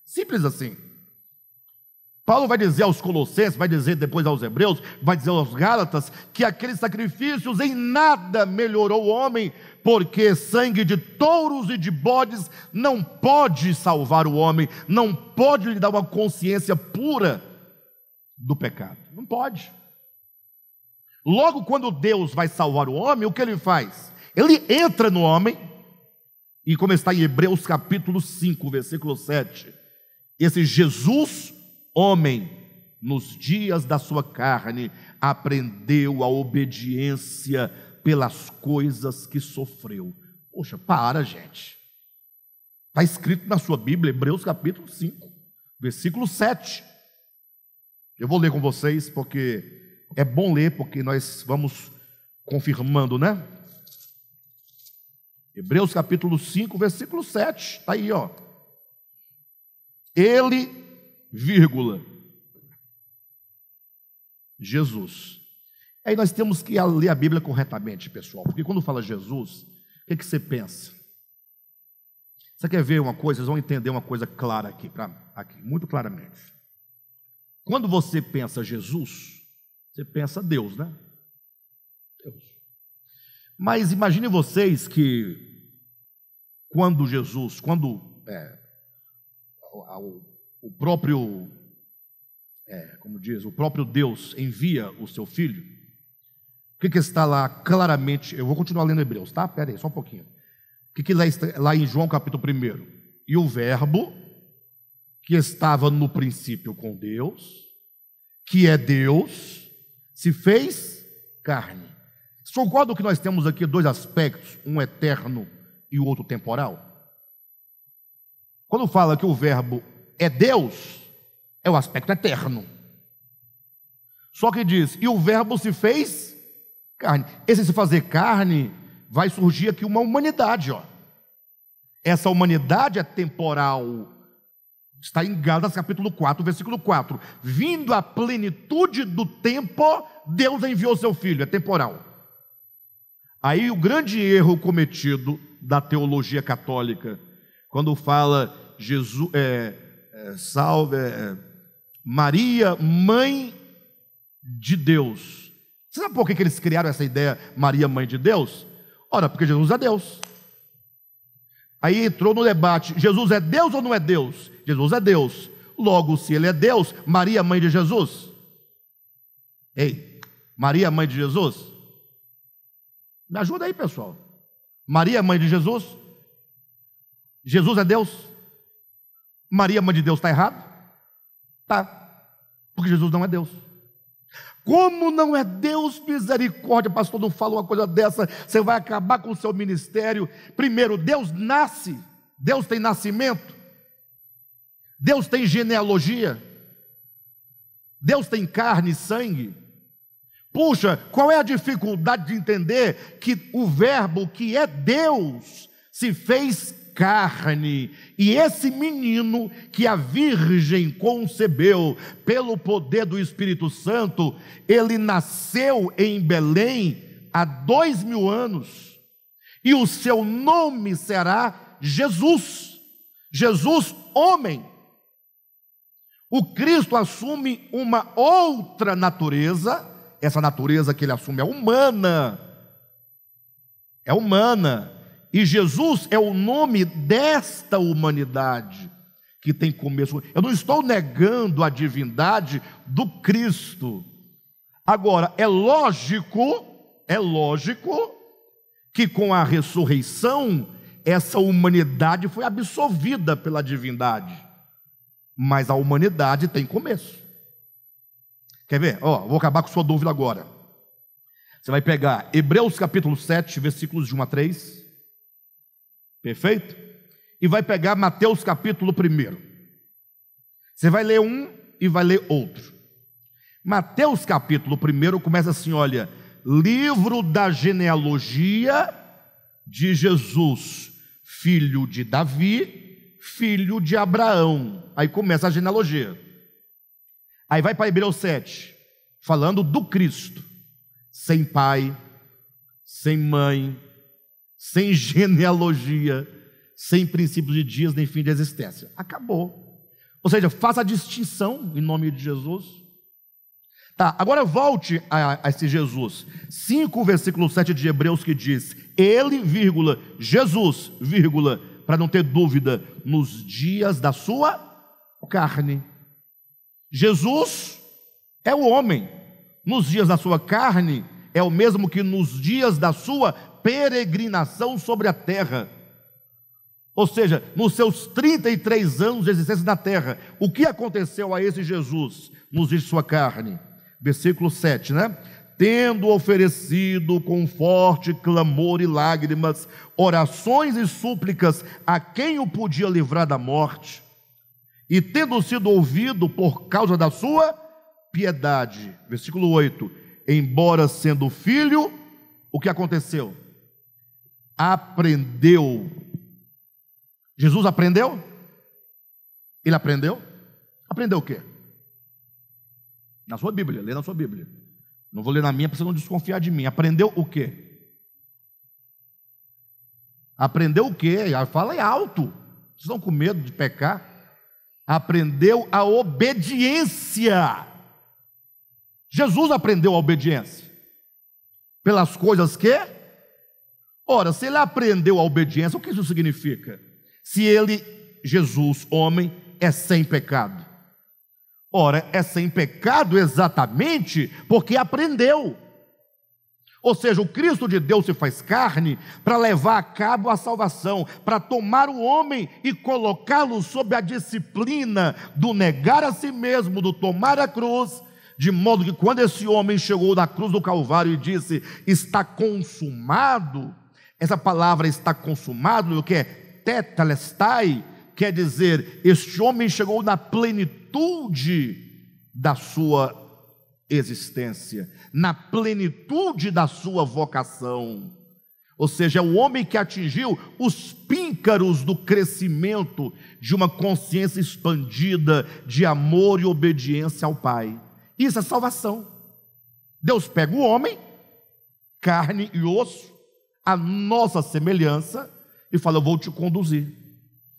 Simples assim. Paulo vai dizer aos Colossenses, vai dizer depois aos Hebreus, vai dizer aos Gálatas, que aqueles sacrifícios em nada melhorou o homem, porque sangue de touros e de bodes não pode salvar o homem, não pode lhe dar uma consciência pura do pecado, não pode. Logo, quando Deus vai salvar o homem, o que ele faz? Ele entra no homem, e como está em Hebreus capítulo 5, versículo 7, esse Jesus, homem, nos dias da sua carne, aprendeu a obediência pelas coisas que sofreu. Poxa, para, gente. Está escrito na sua Bíblia, Hebreus capítulo 5, versículo 7. Eu vou ler com vocês, porque é bom ler, porque nós vamos confirmando, né? Hebreus capítulo 5, versículo 7, está aí, ó. Ele, vírgula, Jesus. Aí nós temos que ler a Bíblia corretamente, pessoal, porque quando fala Jesus, o que você pensa? Você quer ver uma coisa? Vocês vão entender uma coisa clara aqui, muito claramente. Quando você pensa Jesus, você pensa Deus, né? Deus. Mas imagine vocês que quando Jesus, o próprio, como diz, o próprio Deus envia o seu filho, o que está lá claramente? Eu vou continuar lendo Hebreus, tá? Espera aí, só um pouquinho. O que lá em João capítulo 1? E o verbo, que estava no princípio com Deus, que é Deus, se fez carne. Vocês concordam que nós temos aqui dois aspectos, um eterno e o outro temporal? Quando fala que o verbo é Deus, é o aspecto eterno. Só que diz, e o verbo se fez carne. Esse se fazer carne, vai surgir aqui uma humanidade, ó. Essa humanidade é temporal. Está em Gálatas capítulo 4, versículo 4. Vindo à plenitude do tempo, Deus enviou seu filho, é temporal. Aí o grande erro cometido da teologia católica, quando fala Jesus, Maria, mãe de Deus. Você sabe por que eles criaram essa ideia, Maria, mãe de Deus? Ora, porque Jesus é Deus. Aí entrou no debate, Jesus é Deus ou não é Deus? Jesus é Deus. Logo, se ele é Deus, Maria, mãe de Jesus? Ei, Maria, mãe de Jesus? Me ajuda aí, pessoal. Maria, mãe de Jesus? Jesus é Deus? Maria, mãe de Deus, está errado? Tá, porque Jesus não é Deus. Como não é Deus? Misericórdia, pastor, não fala uma coisa dessa, você vai acabar com o seu ministério. Primeiro, Deus nasce, Deus tem nascimento, Deus tem genealogia, Deus tem carne e sangue. Puxa, qual é a dificuldade de entender que o verbo que é Deus se fez carne, e esse menino que a virgem concebeu pelo poder do Espírito Santo, ele nasceu em Belém há 2000 anos, e o seu nome será Jesus, Jesus homem. O Cristo assume uma outra natureza. Essa natureza que ele assume é humana, e Jesus é o nome desta humanidade que tem começo. Eu não estou negando a divindade do Cristo. Agora, é lógico que com a ressurreição essa humanidade foi absolvida pela divindade, mas a humanidade tem começo. Quer ver? Vou acabar com sua dúvida agora. Você vai pegar Hebreus capítulo 7, versículos de 1 a 3. Perfeito? E vai pegar Mateus capítulo 1. Você vai ler um e vai ler outro. Mateus capítulo 1 começa assim, olha: livro da genealogia de Jesus, filho de Davi, filho de Abraão. Aí começa a genealogia. Aí vai para Hebreus 7, falando do Cristo, sem pai, sem mãe, sem genealogia, sem princípio de dias nem fim de existência. Acabou. Ou seja, faça a distinção em nome de Jesus. Tá, agora volte a esse Jesus. 5, versículo 7 de Hebreus, que diz: ele, vírgula, Jesus, vírgula, para não ter dúvida, nos dias da sua carne. Jesus é o homem, nos dias da sua carne, é o mesmo que nos dias da sua peregrinação sobre a terra. Ou seja, nos seus 33 anos de existência na terra, o que aconteceu a esse Jesus nos dias de sua carne? Versículo 7, né? Tendo oferecido com forte clamor e lágrimas, orações e súplicas a quem o podia livrar da morte, e tendo sido ouvido por causa da sua piedade. Versículo 8, embora sendo filho, o que aconteceu? Aprendeu. Jesus aprendeu? Ele aprendeu? Aprendeu o quê? Na sua Bíblia, lê na sua Bíblia. Não vou ler na minha para você não desconfiar de mim. Aprendeu o quê? Aprendeu o quê? Fala alto. Vocês estão com medo de pecar? Aprendeu a obediência. Jesus aprendeu a obediência pelas coisas que... Ora, se ele aprendeu a obediência, o que isso significa? Se ele, Jesus, homem, é sem pecado. Ora, é sem pecado exatamente porque aprendeu. Ou seja, o Cristo de Deus se faz carne para levar a cabo a salvação, para tomar o homem e colocá-lo sob a disciplina do negar a si mesmo, do tomar a cruz, de modo que quando esse homem chegou na cruz do Calvário e disse: está consumado, essa palavra está consumado, o que é tetelestai, quer dizer, este homem chegou na plenitude da sua existência, na plenitude da sua vocação. Ou seja, é o homem que atingiu os píncaros do crescimento de uma consciência expandida de amor e obediência ao Pai. Isso é salvação. Deus pega o homem, carne e osso, a nossa semelhança, e fala: eu vou te conduzir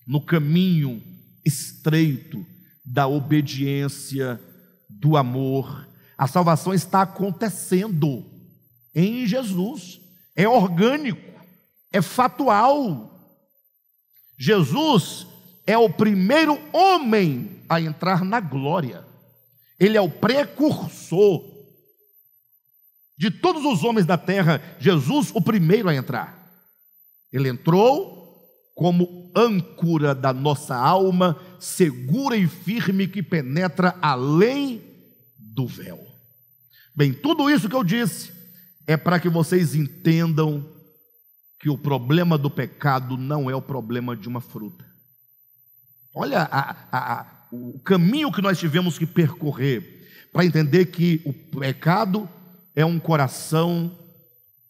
no caminho estreito da obediência, do amor. A salvação está acontecendo em Jesus, é orgânico, é fatual. Jesus é o primeiro homem a entrar na glória, ele é o precursor. De todos os homens da terra, Jesus o primeiro a entrar. Ele entrou como âncora da nossa alma, segura e firme, que penetra além do véu. Bem, tudo isso que eu disse é para que vocês entendam que o problema do pecado não é o problema de uma fruta. Olha o caminho que nós tivemos que percorrer para entender que o pecado é um coração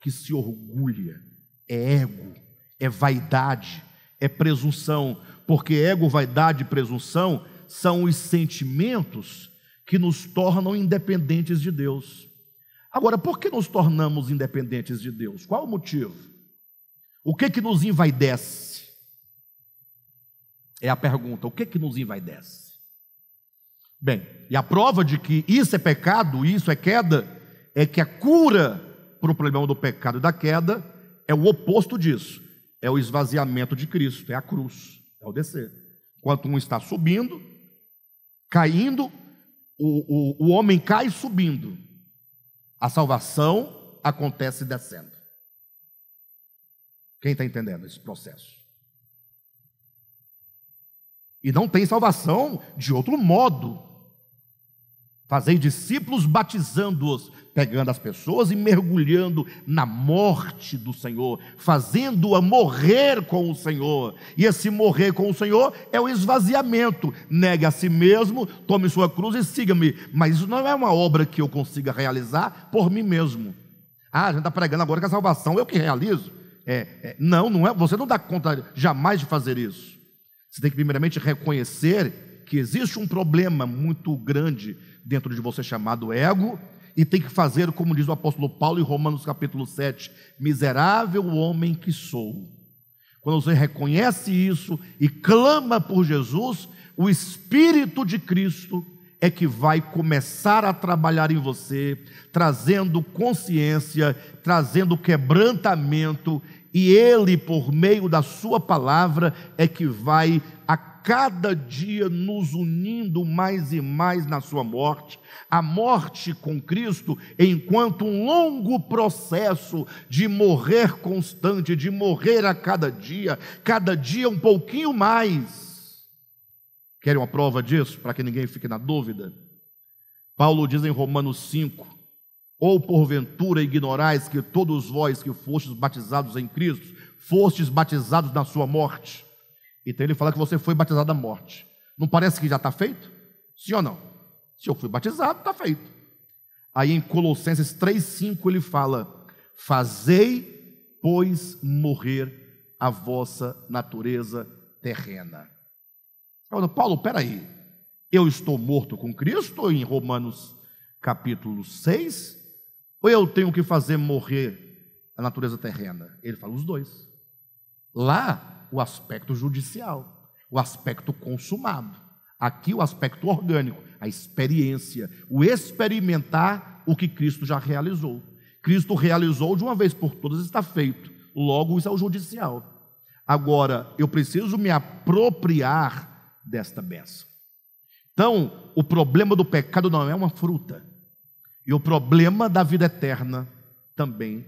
que se orgulha, é ego, é vaidade, é presunção, porque ego, vaidade e presunção são os sentimentos que nos tornam independentes de Deus. Agora, por que nos tornamos independentes de Deus? Qual o motivo? O que nos envaidece? É a pergunta, o que nos envaidece? Bem, e a prova de que isso é pecado, isso é queda, é que a cura para o problema do pecado e da queda é o oposto disso, é o esvaziamento de Cristo, é a cruz, é o descer. Enquanto um está subindo, caindo, o homem cai subindo, a salvação acontece descendo. Quem está entendendo esse processo? E não tem salvação de outro modo. Fazei discípulos batizando-os, pegando as pessoas e mergulhando na morte do Senhor, fazendo-a morrer com o Senhor. E esse morrer com o Senhor é o esvaziamento. Negue a si mesmo, tome sua cruz e siga-me. Mas isso não é uma obra que eu consiga realizar por mim mesmo. A gente está pregando agora que a salvação eu que realizo. Não é. Você não dá conta jamais de fazer isso. Você tem que primeiramente reconhecer que existe um problema muito grande dentro de você chamado ego, e tem que fazer como diz o apóstolo Paulo em Romanos capítulo 7, miserável homem que sou. Quando você reconhece isso e clama por Jesus, o Espírito de Cristo é que vai começar a trabalhar em você, trazendo consciência, trazendo quebrantamento, e Ele, por meio da sua palavra, é que vai a cada dia nos unindo mais e mais na sua morte, a morte com Cristo, enquanto um longo processo de morrer constante, de morrer a cada dia um pouquinho mais. Querem uma prova disso, para que ninguém fique na dúvida? Paulo diz em Romanos 5, ou porventura ignorais que todos vós que fostes batizados em Cristo, fostes batizados na sua morte. Então ele fala que você foi batizado à morte. Não parece que já está feito? Sim ou não? Se eu fui batizado, está feito. Aí em Colossenses 3,5 ele fala: fazei, pois, morrer a vossa natureza terrena. Paulo, peraí, eu estou morto com Cristo em Romanos capítulo 6? Ou eu tenho que fazer morrer a natureza terrena? Ele fala os dois. Lá, o aspecto judicial, o aspecto consumado. Aqui o aspecto orgânico, a experiência, o experimentar o que Cristo já realizou. Cristo realizou de uma vez por todas, está feito. Logo, isso é o judicial. Agora, eu preciso me apropriar desta bênção. Então, o problema do pecado não é uma fruta. E o problema da vida eterna também,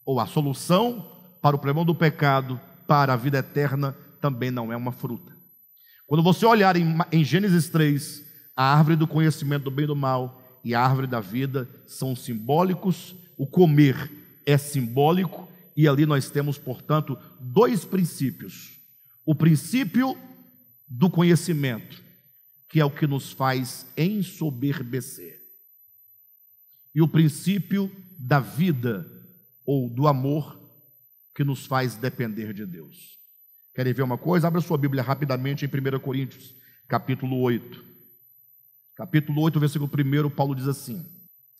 ou a solução para o problema do pecado, para a vida eterna, também não é uma fruta. Quando você olhar em Gênesis 3, a árvore do conhecimento do bem e do mal e a árvore da vida são simbólicos, o comer é simbólico, e ali nós temos, portanto, dois princípios. O princípio do conhecimento, que é o que nos faz ensoberbecer, e o princípio da vida, ou do amor, que nos faz depender de Deus. Querem ver uma coisa? Abra sua Bíblia rapidamente em 1 Coríntios, capítulo 8. Capítulo 8, versículo 1, Paulo diz assim: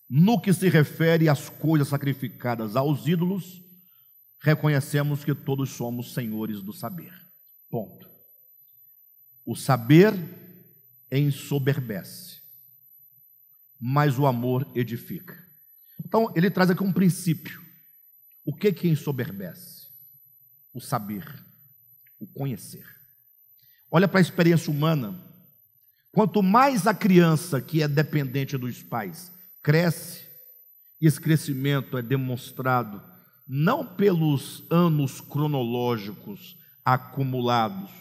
no que se refere às coisas sacrificadas aos ídolos, reconhecemos que todos somos senhores do saber. Ponto. O saber ensoberbece, mas o amor edifica. Então, ele traz aqui um princípio. O que ensoberbece? O saber, o conhecer. Olha para a experiência humana. Quanto mais a criança que é dependente dos pais cresce, E esse crescimento é demonstrado não pelos anos cronológicos acumulados,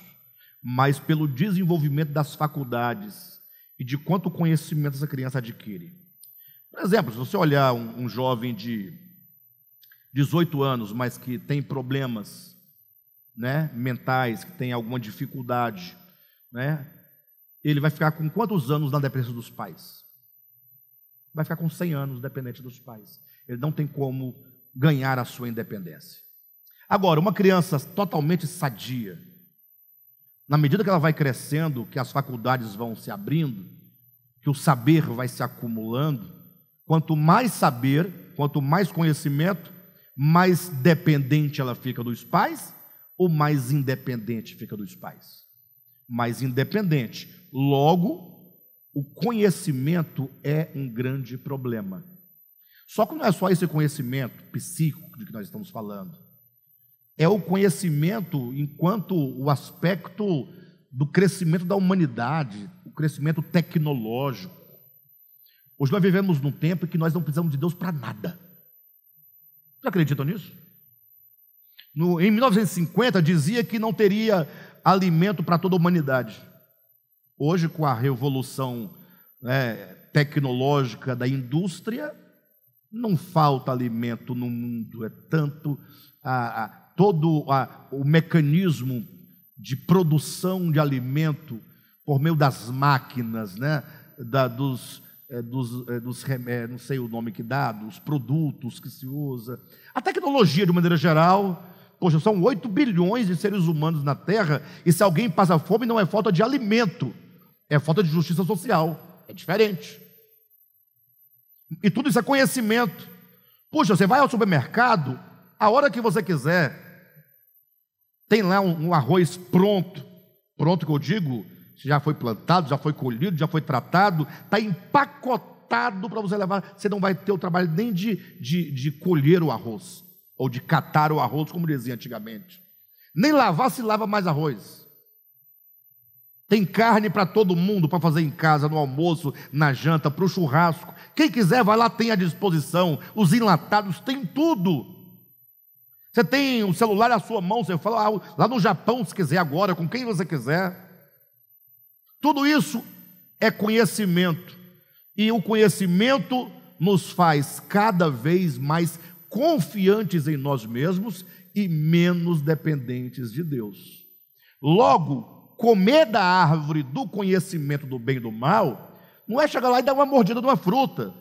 mas pelo desenvolvimento das faculdades e de quanto conhecimento essa criança adquire. Por exemplo, se você olhar um jovem de 18 anos, mas que tem problemas, né, mentais, que tem alguma dificuldade, né, ele vai ficar com quantos anos na dependência dos pais? Vai ficar com 100 anos dependente dos pais. Ele não tem como ganhar a sua independência. Agora, uma criança totalmente sadia, na medida que ela vai crescendo, que as faculdades vão se abrindo, que o saber vai se acumulando, quanto mais saber, quanto mais conhecimento, mais dependente ela fica dos pais, ou mais independente fica dos pais? Mais independente. Logo, o conhecimento é um grande problema. Só que não é só esse conhecimento psíquico de que nós estamos falando. É o conhecimento enquanto o aspecto do crescimento da humanidade, o crescimento tecnológico. Hoje nós vivemos num tempo em que nós não precisamos de Deus para nada. Vocês acreditam nisso? Em 1950 dizia que não teria alimento para toda a humanidade. Hoje, com a revolução tecnológica da indústria, não falta alimento no mundo, é tanto todo o mecanismo de produção de alimento por meio das máquinas, né, dos remédios, não sei o nome que dá, dos produtos que se usa, a tecnologia de maneira geral. Poxa, são 8 bilhões de seres humanos na Terra, e se alguém passa fome não é falta de alimento, é falta de justiça social, é diferente. E tudo isso é conhecimento. Puxa, você vai ao supermercado, a hora que você quiser, tem lá um arroz pronto que eu digo, já foi plantado, já foi colhido, já foi tratado, está empacotado para você levar, você não vai ter o trabalho nem de colher o arroz, ou de catar o arroz, como dizia antigamente. Nem lavar se lava mais arroz. Tem carne para todo mundo, para fazer em casa, no almoço, na janta, para o churrasco. Quem quiser, vai lá, tem à disposição. Os enlatados, tem tudo. Você tem o celular à sua mão, você fala lá no Japão, se quiser agora, com quem você quiser. Tudo isso é conhecimento. E o conhecimento nos faz cada vez mais confiantes em nós mesmos e menos dependentes de Deus. Logo, comer da árvore do conhecimento do bem e do mal não é chegar lá e dar uma mordida de uma fruta.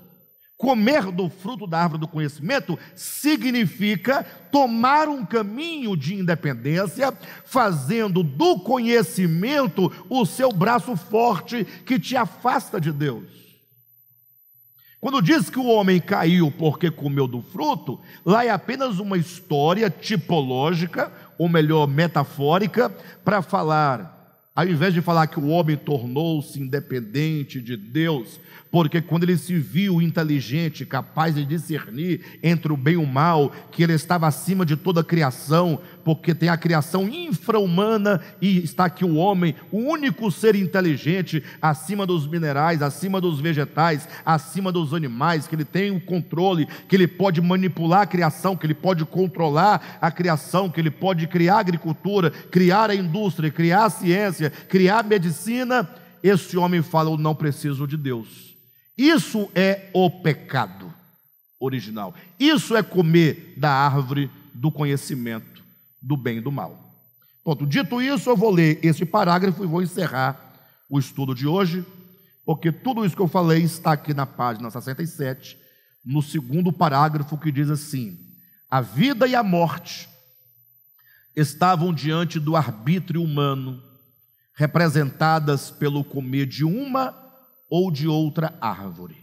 Comer do fruto da árvore do conhecimento significa tomar um caminho de independência, fazendo do conhecimento o seu braço forte que te afasta de Deus. Quando diz que o homem caiu porque comeu do fruto, lá é apenas uma história tipológica, ou melhor, metafórica, para falar, ao invés de falar que o homem tornou-se independente de Deus, porque quando ele se viu inteligente, capaz de discernir entre o bem e o mal, que ele estava acima de toda a criação, porque tem a criação infra-humana e está aqui o homem, o único ser inteligente, acima dos minerais, acima dos vegetais, acima dos animais, que ele tem o controle, que ele pode manipular a criação, que ele pode controlar a criação, que ele pode criar a agricultura, criar a indústria, criar a ciência, criar a medicina. Esse homem fala: eu não preciso de Deus. Isso é o pecado original. Isso é comer da árvore do conhecimento do bem e do mal. Pronto, dito isso, eu vou ler esse parágrafo e vou encerrar o estudo de hoje, porque tudo isso que eu falei está aqui na página 67, no segundo parágrafo, que diz assim: a vida e a morte estavam diante do arbítrio humano, representadas pelo comer de uma ou de outra árvore.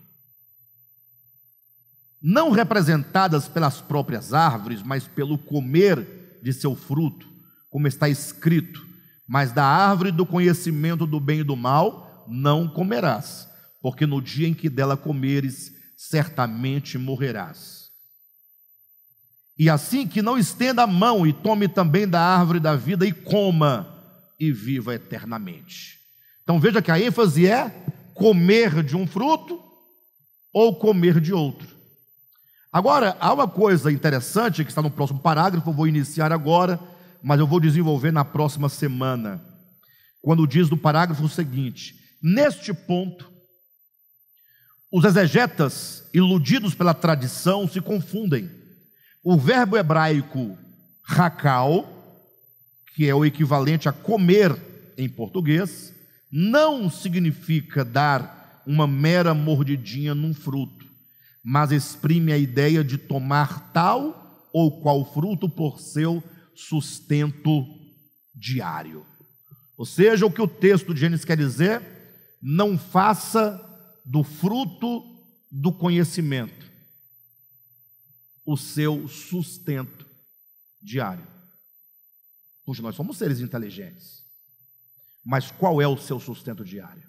Não representadas pelas próprias árvores, mas pelo comer de seu fruto, como está escrito: mas da árvore do conhecimento do bem e do mal não comerás, porque no dia em que dela comeres, certamente morrerás. E assim que não estenda a mão e tome também da árvore da vida e coma, e viva eternamente. Então veja que a ênfase é comer de um fruto ou comer de outro. Agora, há uma coisa interessante que está no próximo parágrafo, eu vou iniciar agora, mas eu vou desenvolver na próxima semana, quando diz no parágrafo o seguinte: neste ponto, os exegetas, iludidos pela tradição, se confundem. O verbo hebraico rakal, que é o equivalente a comer em português, não significa dar uma mera mordidinha num fruto, mas exprime a ideia de tomar tal ou qual fruto por seu sustento diário. Ou seja, o que o texto de Gênesis quer dizer: não faça do fruto do conhecimento o seu sustento diário. Puxa, nós somos seres inteligentes, mas qual é o seu sustento diário?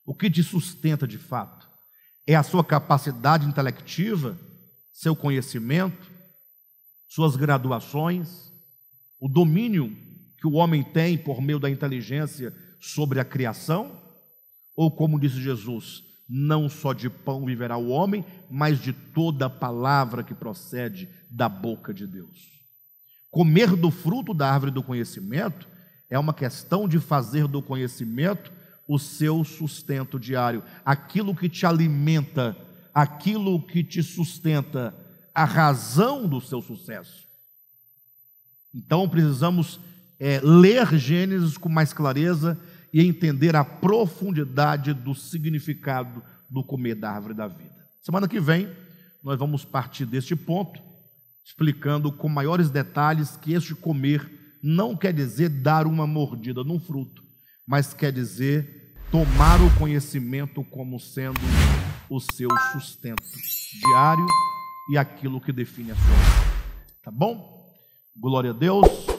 O que te sustenta de fato? É a sua capacidade intelectiva, seu conhecimento, suas graduações, o domínio que o homem tem por meio da inteligência sobre a criação? Ou, como disse Jesus, não só de pão viverá o homem, mas de toda palavra que procede da boca de Deus. Comer do fruto da árvore do conhecimento é uma questão de fazer do conhecimento o seu sustento diário, aquilo que te alimenta, aquilo que te sustenta, a razão do seu sucesso. Então precisamos ler Gênesis com mais clareza e entender a profundidade do significado do comer da árvore da vida. Semana que vem nós vamos partir deste ponto, explicando com maiores detalhes que este comer não quer dizer dar uma mordida num fruto, mas quer dizer tomar o conhecimento como sendo o seu sustento diário e aquilo que define a sua vida. Tá bom? Glória a Deus.